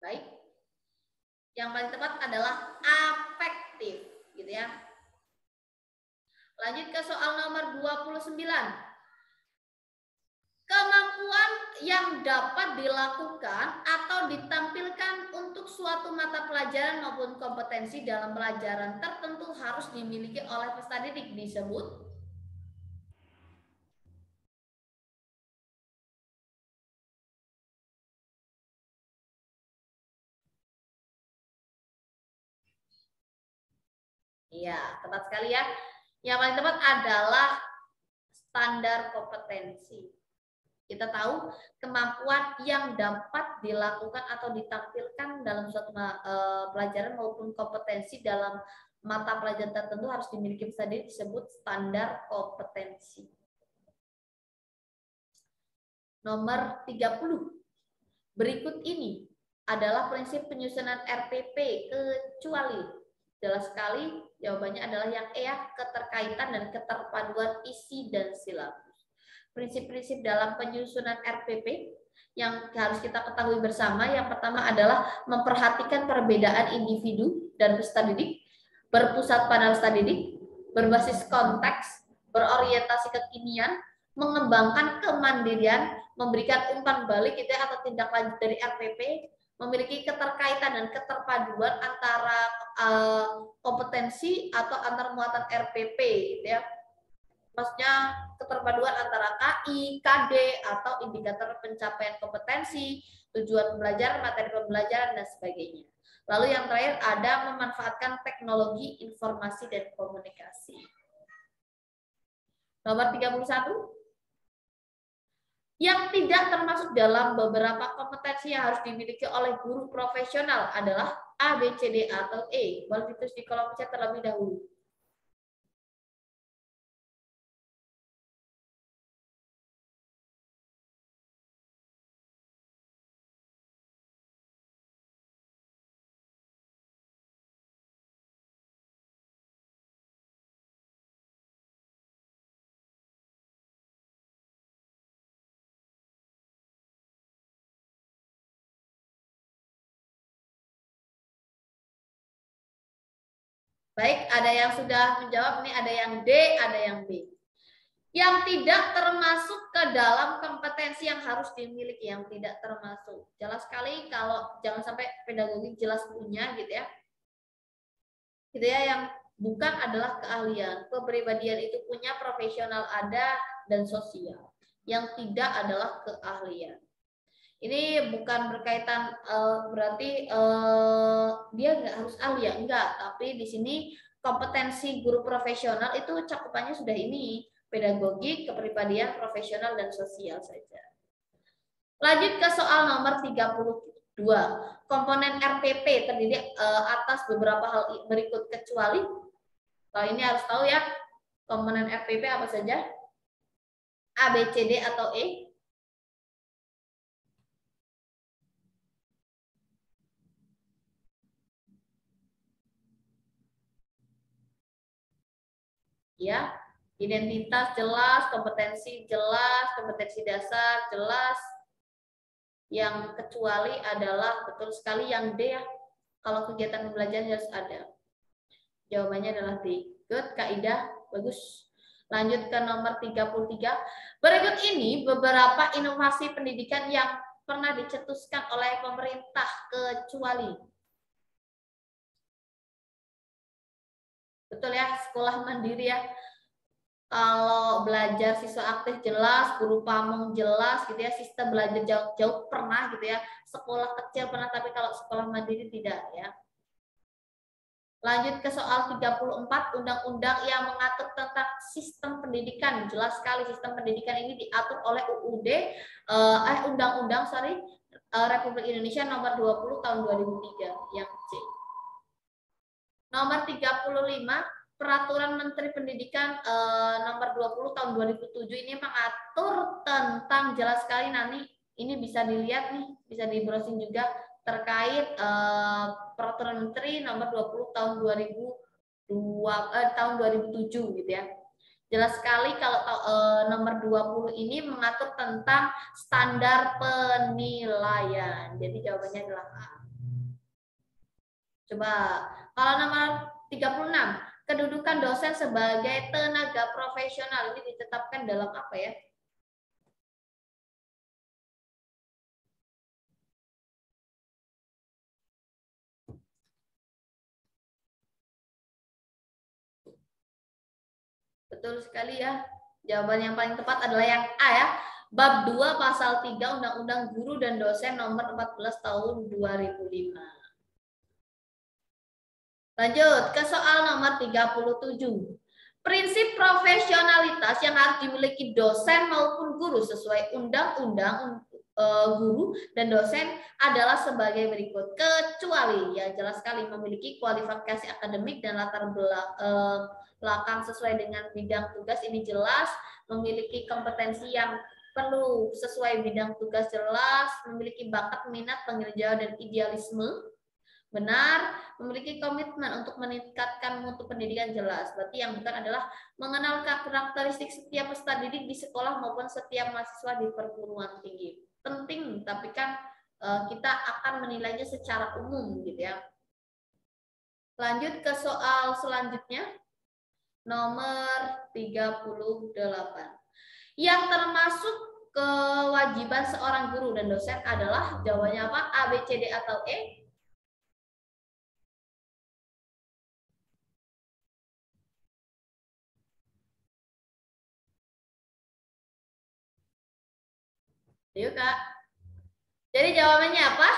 Baik. Yang paling tepat adalah afektif, gitu ya. Lanjut ke soal nomor 29. Kemampuan yang dapat dilakukan atau ditampilkan untuk suatu mata pelajaran maupun kompetensi dalam pelajaran tertentu harus dimiliki oleh peserta didik disebut iya, tepat sekali ya. Yang paling tepat adalah standar kompetensi. Kita tahu kemampuan yang dapat dilakukan atau ditampilkan dalam suatu pelajaran maupun kompetensi dalam mata pelajaran tertentu harus dimiliki peserta didik disebut standar kompetensi. Nomor 30. Berikut ini adalah prinsip penyusunan RPP kecuali. Jelas sekali jawabannya adalah yang E ya, keterkaitan dan keterpaduan isi dan silabus. Prinsip-prinsip dalam penyusunan RPP yang harus kita ketahui bersama, yang pertama adalah memperhatikan perbedaan individu dan peserta didik, berpusat pada peserta didik, berbasis konteks, berorientasi kekinian, mengembangkan kemandirian, memberikan umpan balik gitu ya, atau tindak lanjut dari RPP, memiliki keterkaitan dan keterpaduan antara kompetensi atau antar muatan RPP gitu ya. Maksudnya keterpaduan antara KI, KD, atau indikator pencapaian kompetensi, tujuan pembelajaran, materi pembelajaran, dan sebagainya. Lalu yang terakhir ada memanfaatkan teknologi informasi dan komunikasi. Nomor 31. Yang tidak termasuk dalam beberapa kompetensi yang harus dimiliki oleh guru profesional adalah A, B, C, D, atau E. Boleh ditulis di kolom chat terlebih dahulu. Baik, ada yang sudah menjawab, ini ada yang D, ada yang B. Yang tidak termasuk ke dalam kompetensi yang harus dimiliki, yang tidak termasuk. Jelas sekali kalau jangan sampai pedagogi jelas punya gitu ya. Gitu ya, yang bukan adalah keahlian. Kepribadian itu punya, profesional ada, dan sosial. Yang tidak adalah keahlian. Ini bukan berkaitan berarti dia nggak harus ahli ya, enggak. Tapi di sini kompetensi guru profesional itu cakupannya sudah ini, pedagogi, kepribadian, profesional, dan sosial saja. Lanjut ke soal nomor 32. Komponen RPP terdiri atas beberapa hal berikut kecuali. Kalau ini harus tahu ya, komponen RPP apa saja? A, B, C, D, atau E? Ya, identitas jelas, kompetensi dasar jelas. Yang kecuali adalah betul sekali yang D ya. Kalau kegiatan pembelajaran harus ada. Jawabannya adalah D. Good, Kaidah, bagus. Lanjut ke nomor 33. Berikut ini beberapa inovasi pendidikan yang pernah dicetuskan oleh pemerintah kecuali. Betul ya, sekolah mandiri ya. Kalau belajar siswa aktif jelas, guru pamong jelas gitu ya, sistem belajar jauh-jauh pernah gitu ya, sekolah kecil pernah, tapi kalau sekolah mandiri tidak ya. Lanjut ke soal 34, undang-undang yang mengatur tentang sistem pendidikan. Jelas sekali sistem pendidikan ini diatur oleh UUD, Undang-Undang Republik Indonesia nomor 20 tahun 2003 yang C. Nomor 35, Peraturan Menteri Pendidikan nomor 20 tahun 2007 ini mengatur tentang, jelas sekali nanti ini bisa dilihat nih, bisa di browsing juga terkait Peraturan Menteri nomor 20 tahun 2007 gitu ya. Jelas sekali kalau nomor 20 ini mengatur tentang standar penilaian. Jadi jawabannya adalah A. Coba kalau nomor 36, kedudukan dosen sebagai tenaga profesional ini ditetapkan dalam apa ya? Betul sekali ya. Jawaban yang paling tepat adalah yang A ya. Bab 2 pasal 3 Undang-Undang Guru dan Dosen nomor 14 tahun 2005. Lanjut ke soal nomor 37. Prinsip profesionalitas yang harus dimiliki dosen maupun guru sesuai undang-undang guru dan dosen adalah sebagai berikut. Kecuali ya jelas sekali memiliki kualifikasi akademik dan latar belakang sesuai dengan bidang tugas, ini jelas, memiliki kompetensi yang perlu sesuai bidang tugas jelas, memiliki bakat, minat, tanggung jawab dan idealisme benar, memiliki komitmen untuk meningkatkan mutu pendidikan jelas. Berarti yang bukan adalah mengenal karakteristik setiap peserta didik di sekolah maupun setiap mahasiswa di perguruan tinggi. Penting, tapi kan kita akan menilainya secara umum gitu ya. Lanjut ke soal selanjutnya. Nomor 38. Yang termasuk kewajiban seorang guru dan dosen adalah jawabannya apa? A, B, C, D atau E? Yuk Kak. Jadi jawabannya apa?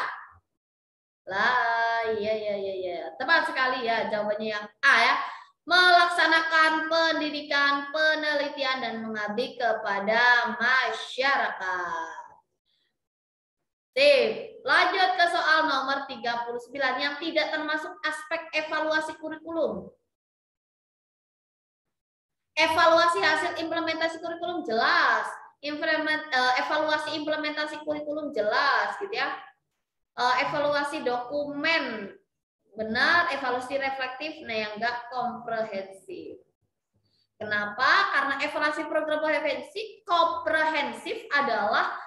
Lah, iya. Tepat sekali ya, jawabannya yang A ya. Melaksanakan pendidikan, penelitian, dan mengabdi kepada masyarakat. Sip. Lanjut ke soal nomor 39 yang tidak termasuk aspek evaluasi kurikulum. Evaluasi hasil implementasi kurikulum jelas. Evaluasi implementasi kurikulum jelas gitu ya. Evaluasi dokumen benar, evaluasi reflektif, nah yang enggak komprehensif. Kenapa? Karena evaluasi program komprehensif adalah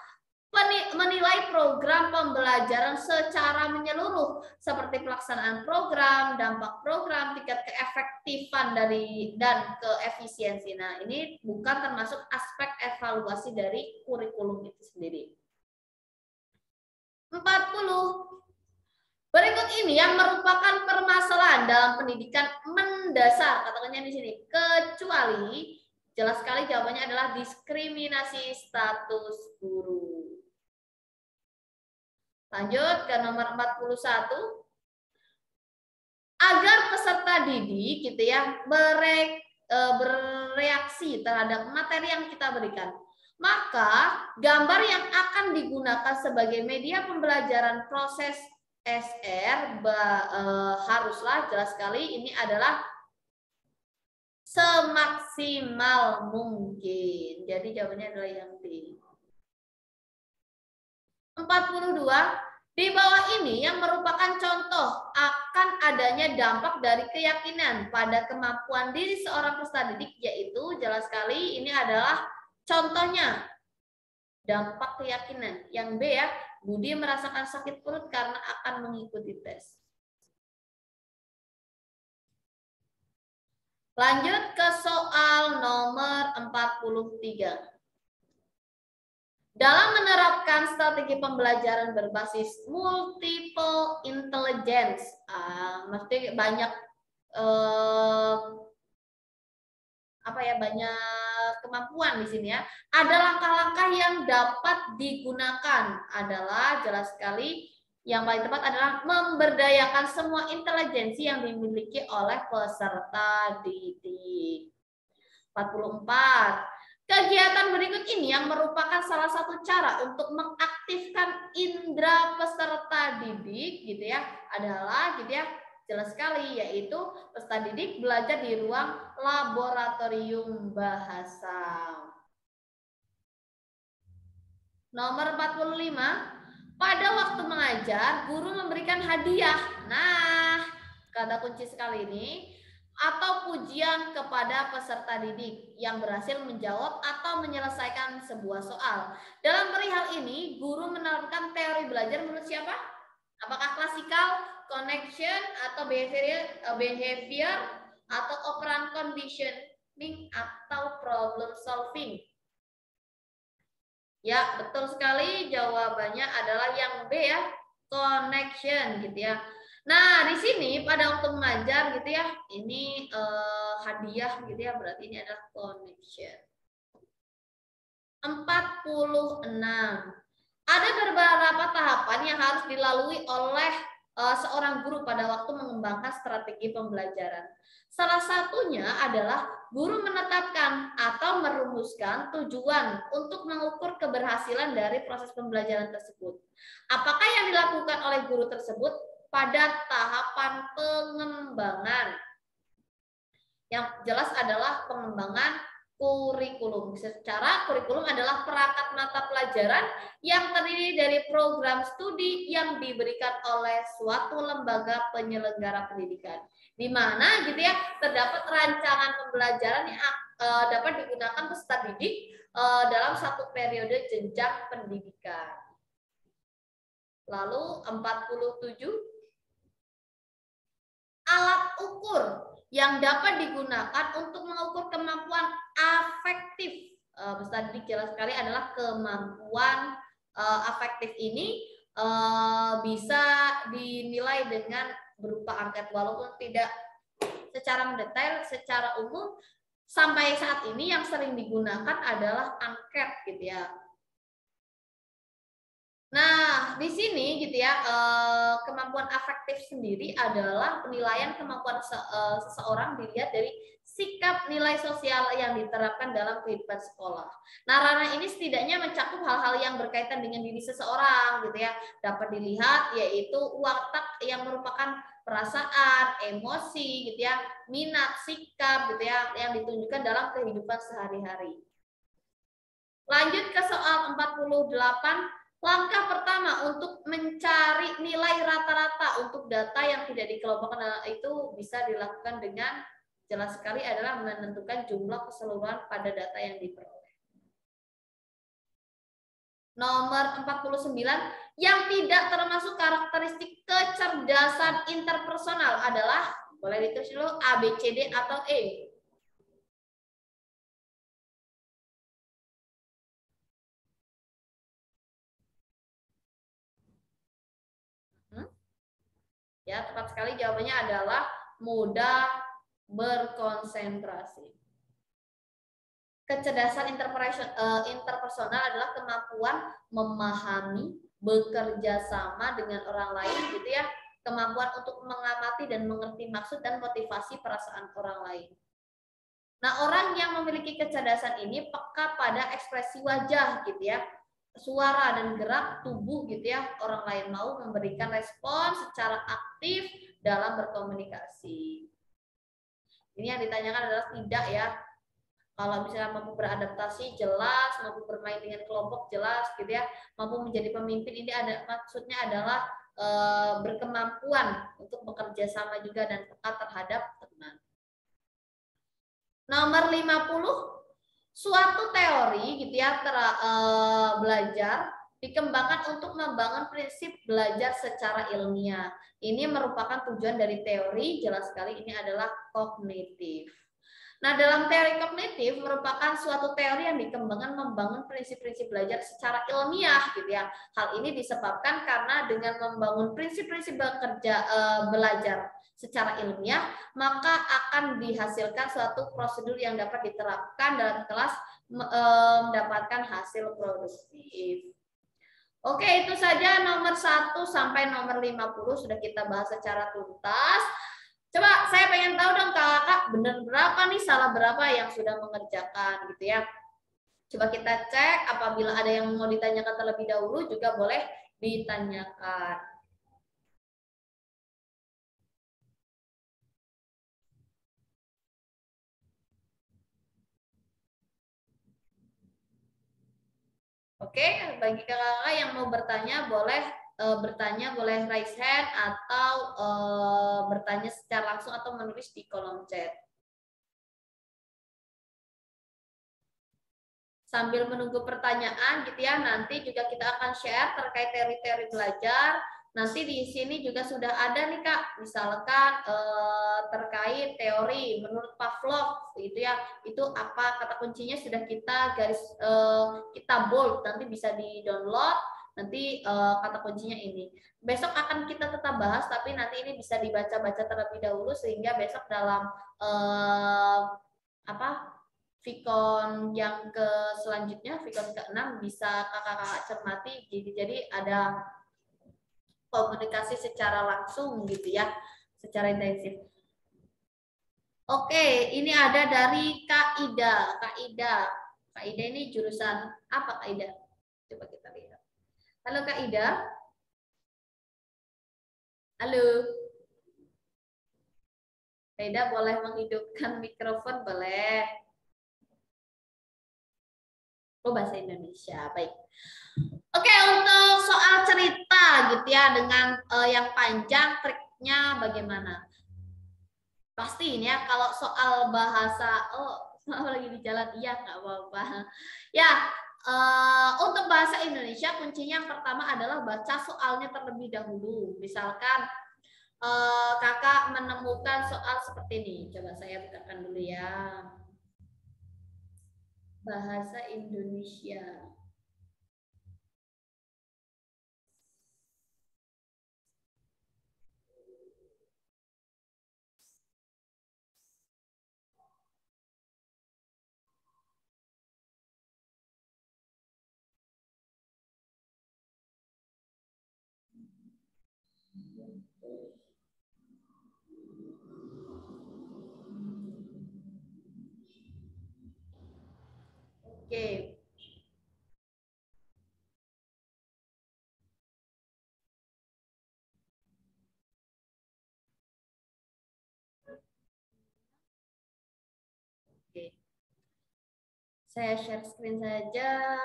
menilai program pembelajaran secara menyeluruh seperti pelaksanaan program, dampak program, tingkat keefektifan dan keefisiensi. Nah, ini bukan termasuk aspek evaluasi dari kurikulum itu sendiri. 40. Berikut ini yang merupakan permasalahan dalam pendidikan mendasar, katakannya di sini, kecuali jelas sekali jawabannya adalah diskriminasi status guru. Lanjut ke nomor 41. Agar peserta didik gitu ya bereaksi terhadap materi yang kita berikan, maka gambar yang akan digunakan sebagai media pembelajaran proses SR haruslah jelas sekali ini adalah semaksimal mungkin. Jadi jawabannya adalah yang D. 42. Di bawah ini yang merupakan contoh akan adanya dampak dari keyakinan pada kemampuan diri seorang peserta didik, yaitu jelas sekali ini adalah contohnya dampak keyakinan. Yang B ya, Budi merasakan sakit perut karena akan mengikuti tes. Lanjut ke soal nomor 43. Dalam menerapkan strategi pembelajaran berbasis multiple intelligence, mesti banyak banyak kemampuan di sini ya. Ada langkah-langkah yang dapat digunakan adalah jelas sekali yang paling tepat adalah memberdayakan semua intelijensi yang dimiliki oleh peserta didik. 44. Kegiatan berikut ini yang merupakan salah satu cara untuk mengaktifkan indera peserta didik gitu ya adalah gitu ya jelas sekali yaitu peserta didik belajar di ruang laboratorium bahasa. Nomor 45. Pada waktu mengajar guru memberikan hadiah. Nah, kata kunci sekali ini atau pujian kepada peserta didik yang berhasil menjawab atau menyelesaikan sebuah soal. Dalam perihal ini, guru menerapkan teori belajar menurut siapa? Apakah klasikal, connection atau behavior atau operant conditioning atau problem solving. Ya, betul sekali, jawabannya adalah yang B ya, connection gitu ya. Nah, di sini pada waktu mengajar gitu ya, ini hadiah gitu ya, berarti ini adalah connection. 46. Ada beberapa tahapan yang harus dilalui oleh seorang guru pada waktu mengembangkan strategi pembelajaran. Salah satunya adalah guru menetapkan atau merumuskan tujuan untuk mengukur keberhasilan dari proses pembelajaran tersebut. Apakah yang dilakukan oleh guru tersebut pada tahapan pengembangan? Yang jelas adalah pengembangan kurikulum. Secara kurikulum adalah perangkat mata pelajaran yang terdiri dari program studi yang diberikan oleh suatu lembaga penyelenggara pendidikan, di mana gitu ya terdapat rancangan pembelajaran yang dapat digunakan peserta didik dalam satu periode jenjang pendidikan. Lalu 47, alat ukur yang dapat digunakan untuk mengukur kemampuan afektif. Peserta didik jelas sekali adalah kemampuan afektif ini bisa dinilai dengan berupa angket, walaupun tidak secara mendetail. Secara umum sampai saat ini yang sering digunakan adalah angket gitu ya. Nah, di sini gitu ya, kemampuan afektif sendiri adalah penilaian kemampuan seseorang dilihat dari sikap nilai sosial yang diterapkan dalam kehidupan sekolah. Nah, ranah ini setidaknya mencakup hal-hal yang berkaitan dengan diri seseorang gitu ya. Dapat dilihat yaitu watak yang merupakan perasaan, emosi gitu ya, minat, sikap gitu ya yang ditunjukkan dalam kehidupan sehari-hari. Lanjut ke soal 48. Langkah pertama untuk mencari nilai rata-rata untuk data yang tidak dikelompokkan itu bisa dilakukan dengan jelas sekali adalah menentukan jumlah keseluruhan pada data yang diperoleh. Nomor 49, yang tidak termasuk karakteristik kecerdasan interpersonal adalah, boleh ditulis dulu A, B, C, D atau E. Ya, tepat sekali jawabannya adalah mudah berkonsentrasi. Kecerdasan interpersonal adalah kemampuan memahami, bekerja sama dengan orang lain gitu ya, kemampuan untuk mengamati dan mengerti maksud dan motivasi perasaan orang lain. Nah, orang yang memiliki kecerdasan ini peka pada ekspresi wajah gitu ya, suara dan gerak tubuh gitu ya, orang lain mau memberikan respon secara aktif dalam berkomunikasi. Ini yang ditanyakan adalah tidak ya. Kalau misalnya mampu beradaptasi jelas, mampu bermain dengan kelompok jelas gitu ya, mampu menjadi pemimpin, ini ada maksudnya adalah berkemampuan untuk bekerja sama juga dan peka terhadap teman. Nomor 50, suatu teori gitu ya belajar dikembangkan untuk membangun prinsip belajar secara ilmiah. Ini merupakan tujuan dari teori, jelas sekali ini adalah kognitif. Nah, dalam teori kognitif merupakan suatu teori yang dikembangkan membangun prinsip-prinsip belajar secara ilmiah gitu ya. Hal ini disebabkan karena dengan membangun prinsip-prinsip belajar secara ilmiah, maka akan dihasilkan suatu prosedur yang dapat diterapkan dalam kelas mendapatkan hasil produktif. Oke, itu saja nomor 1 sampai nomor 50 sudah kita bahas secara tuntas. Coba saya pengen tahu dong kakak, benar berapa nih, salah berapa yang sudah mengerjakan gitu ya. Coba kita cek, apabila ada yang mau ditanyakan terlebih dahulu juga boleh ditanyakan. Oke, bagi kakak-kakak yang mau bertanya boleh raise hand atau bertanya secara langsung atau menulis di kolom chat. Sambil menunggu pertanyaan gitu ya, nanti juga kita akan share terkait teori-teori belajar Nanti di sini juga sudah ada nih Kak, misalkan terkait teori menurut Pavlov itu ya, itu apa kata kuncinya sudah kita garis kita bold, nanti bisa di-download, nanti kata kuncinya ini. Besok akan kita tetap bahas, tapi nanti ini bisa dibaca-baca terlebih dahulu sehingga besok dalam Vicon yang ke selanjutnya, Vicon ke-6 bisa kakak-kakak cermati, jadi ada komunikasi secara langsung gitu ya, secara intensif. Oke, ini ada dari Kak Ida. Kak Ida ini jurusan apa Kak Ida? Coba kita lihat. Halo Kak Ida. Halo. Kak Ida boleh menghidupkan mikrofon, boleh. Oh, bahasa Indonesia. Baik. Oke, untuk soal cerita gitu ya dengan yang panjang, triknya bagaimana? Pasti ini ya, kalau soal bahasa, lagi di jalan, iya nggak apa-apa. Ya, untuk bahasa Indonesia kuncinya yang pertama adalah baca soalnya terlebih dahulu. Misalkan kakak menemukan soal seperti ini. Coba saya bukakan dulu ya. Bahasa Indonesia. Oke. Oke. Saya share screen saja.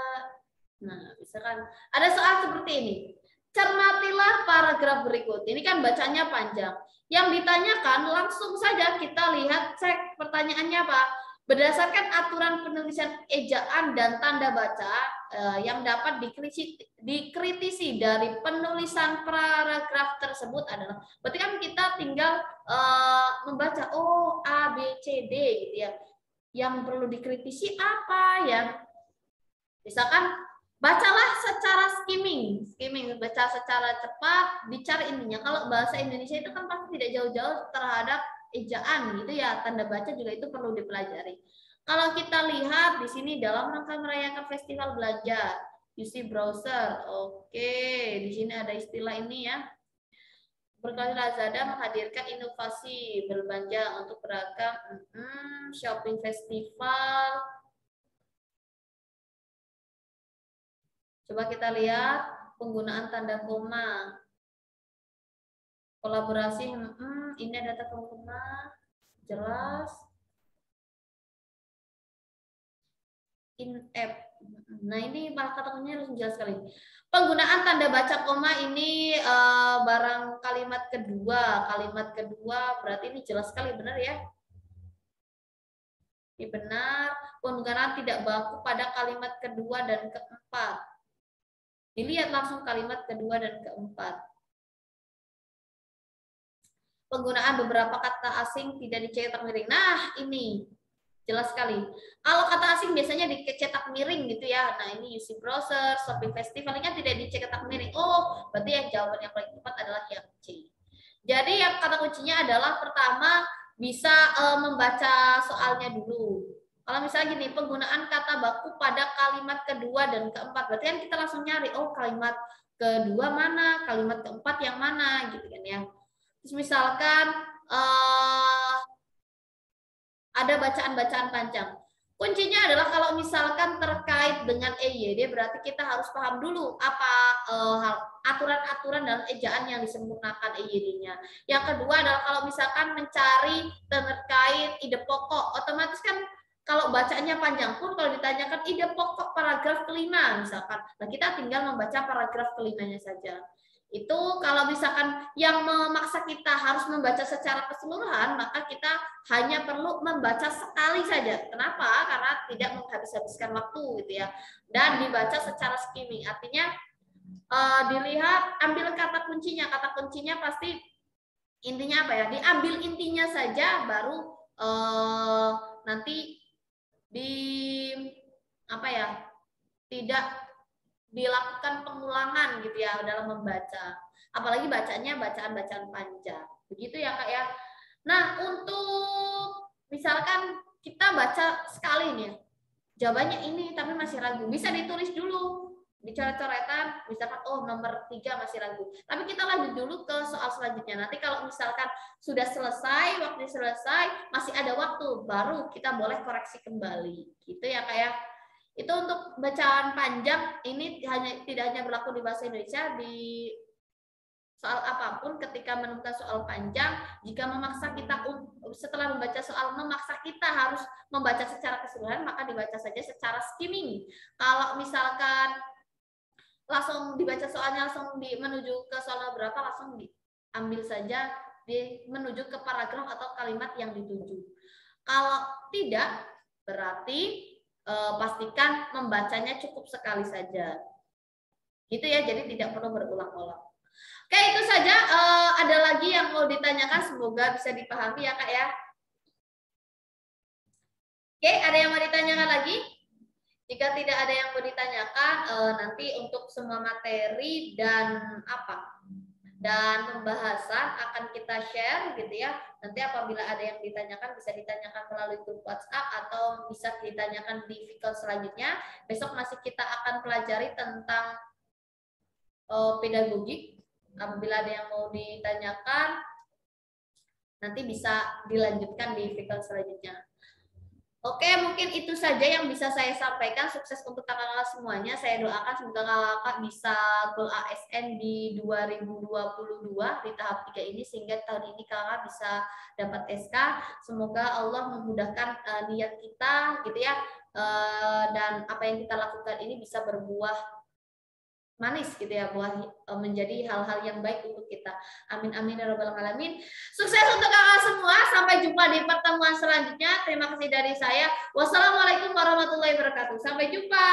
Nah, misalkan ada soal seperti ini. Cermatilah paragraf berikut. Ini kan bacanya panjang. Yang ditanyakan langsung saja kita lihat cek pertanyaannya apa. Berdasarkan aturan penulisan ejaan dan tanda baca yang dapat dikritisi dari penulisan paragraf tersebut adalah, berarti kan kita tinggal membaca A, B, C, D gitu ya. Yang perlu dikritisi apa ya? Misalkan bacalah secara skimming, baca secara cepat, dicari intinya. Kalau bahasa Indonesia itu kan pasti tidak jauh-jauh terhadap ejaan gitu ya, tanda baca juga itu perlu dipelajari. Kalau kita lihat di sini dalam rangka merayakan festival belanja, UC Browser, oke, di sini ada istilah ini ya. Berkali Lazada menghadirkan inovasi berbelanja untuk beragam shopping festival. Coba kita lihat penggunaan tanda koma. Kolaborasi, ini ada tanda koma, jelas. In-app. Nah, ini kata kuncinya harus jelas sekali. Penggunaan tanda baca koma ini barang kalimat kedua. Kalimat kedua berarti ini jelas sekali, benar ya? Ini benar. Penggunaan tidak baku pada kalimat kedua dan keempat. Dilihat langsung kalimat kedua dan keempat. Penggunaan beberapa kata asing tidak dicetak miring. Nah, ini jelas sekali. Kalau kata asing biasanya dicetak miring gitu ya. Nah, ini UC Browser, Shopping Festival ini kan tidak dicetak miring. Oh, berarti yang jawaban yang paling tepat adalah yang C. Jadi yang kata kuncinya adalah pertama bisa membaca soalnya dulu. Kalau misalnya gini, penggunaan kata baku pada kalimat kedua dan keempat, berarti kan kita langsung nyari, oh kalimat kedua mana, kalimat keempat yang mana, gitu kan ya. Terus misalkan ada bacaan-bacaan panjang. Kuncinya adalah kalau misalkan terkait dengan EYD, berarti kita harus paham dulu apa aturan-aturan dalam ejaan yang disempurnakan EYD-nya. Yang kedua adalah kalau misalkan mencari terkait ide pokok, otomatis kan kalau bacanya panjang pun kalau ditanyakan ide pokok paragraf kelima misalkan, nah kita tinggal membaca paragraf kelimanya saja. Itu kalau misalkan yang memaksa kita harus membaca secara keseluruhan, maka kita hanya perlu membaca sekali saja. Kenapa? Karena tidak menghabis-habiskan waktu gitu ya. Dan dibaca secara skimming. Artinya dilihat, ambil kata kuncinya. Kata kuncinya pasti intinya apa ya? Diambil intinya saja, baru nanti di apa ya? Tidak dilakukan pengulangan gitu ya dalam membaca. Apalagi bacanya bacaan-bacaan panjang. Begitu ya Kak ya. Nah, untuk misalkan kita baca sekali nih, jawabannya ini tapi masih ragu, bisa ditulis dulu, dicoret-coretan, misalkan oh nomor 3 masih ragu. Tapi kita lanjut dulu ke soal selanjutnya. Nanti kalau misalkan sudah selesai, waktu selesai, masih ada waktu, baru kita boleh koreksi kembali. Gitu ya Kak ya. Itu untuk bacaan panjang, ini tidak hanya berlaku di bahasa Indonesia, di soal apapun ketika menemukan soal panjang, jika memaksa kita setelah membaca soal memaksa kita harus membaca secara keseluruhan, maka dibaca saja secara skimming. Kalau misalkan langsung dibaca soalnya langsung menuju ke soal berapa, langsung diambil saja menuju ke paragraf atau kalimat yang dituju. Kalau tidak, berarti pastikan membacanya cukup sekali saja. Gitu ya, jadi tidak perlu berulang-ulang. Oke, itu saja. Ada lagi yang mau ditanyakan, semoga bisa dipahami ya Kak ya. Oke, ada yang mau ditanyakan lagi? Jika tidak ada yang mau ditanyakan, nanti untuk semua materi dan pembahasan akan kita share gitu ya. Nanti apabila ada yang ditanyakan bisa ditanyakan melalui grup WhatsApp atau bisa ditanyakan di video selanjutnya. Besok masih kita akan pelajari tentang pedagogi. Apabila ada yang mau ditanyakan, nanti bisa dilanjutkan di video selanjutnya. Oke, mungkin itu saja yang bisa saya sampaikan. Sukses untuk kakak-kakak semuanya. Saya doakan semoga kakak bisa goal ASN di 2022 di tahap 3 ini, sehingga tahun ini kakak bisa dapat SK. Semoga Allah memudahkan niat kita gitu ya, dan apa yang kita lakukan ini bisa berbuah manis gitu ya, buah menjadi hal-hal yang baik untuk kita. Amin amin ya rabbal alamin. Sukses untuk kakak semua. Sampai jumpa di pertemuan selanjutnya. Terima kasih dari saya. Wassalamualaikum warahmatullahi wabarakatuh. Sampai jumpa.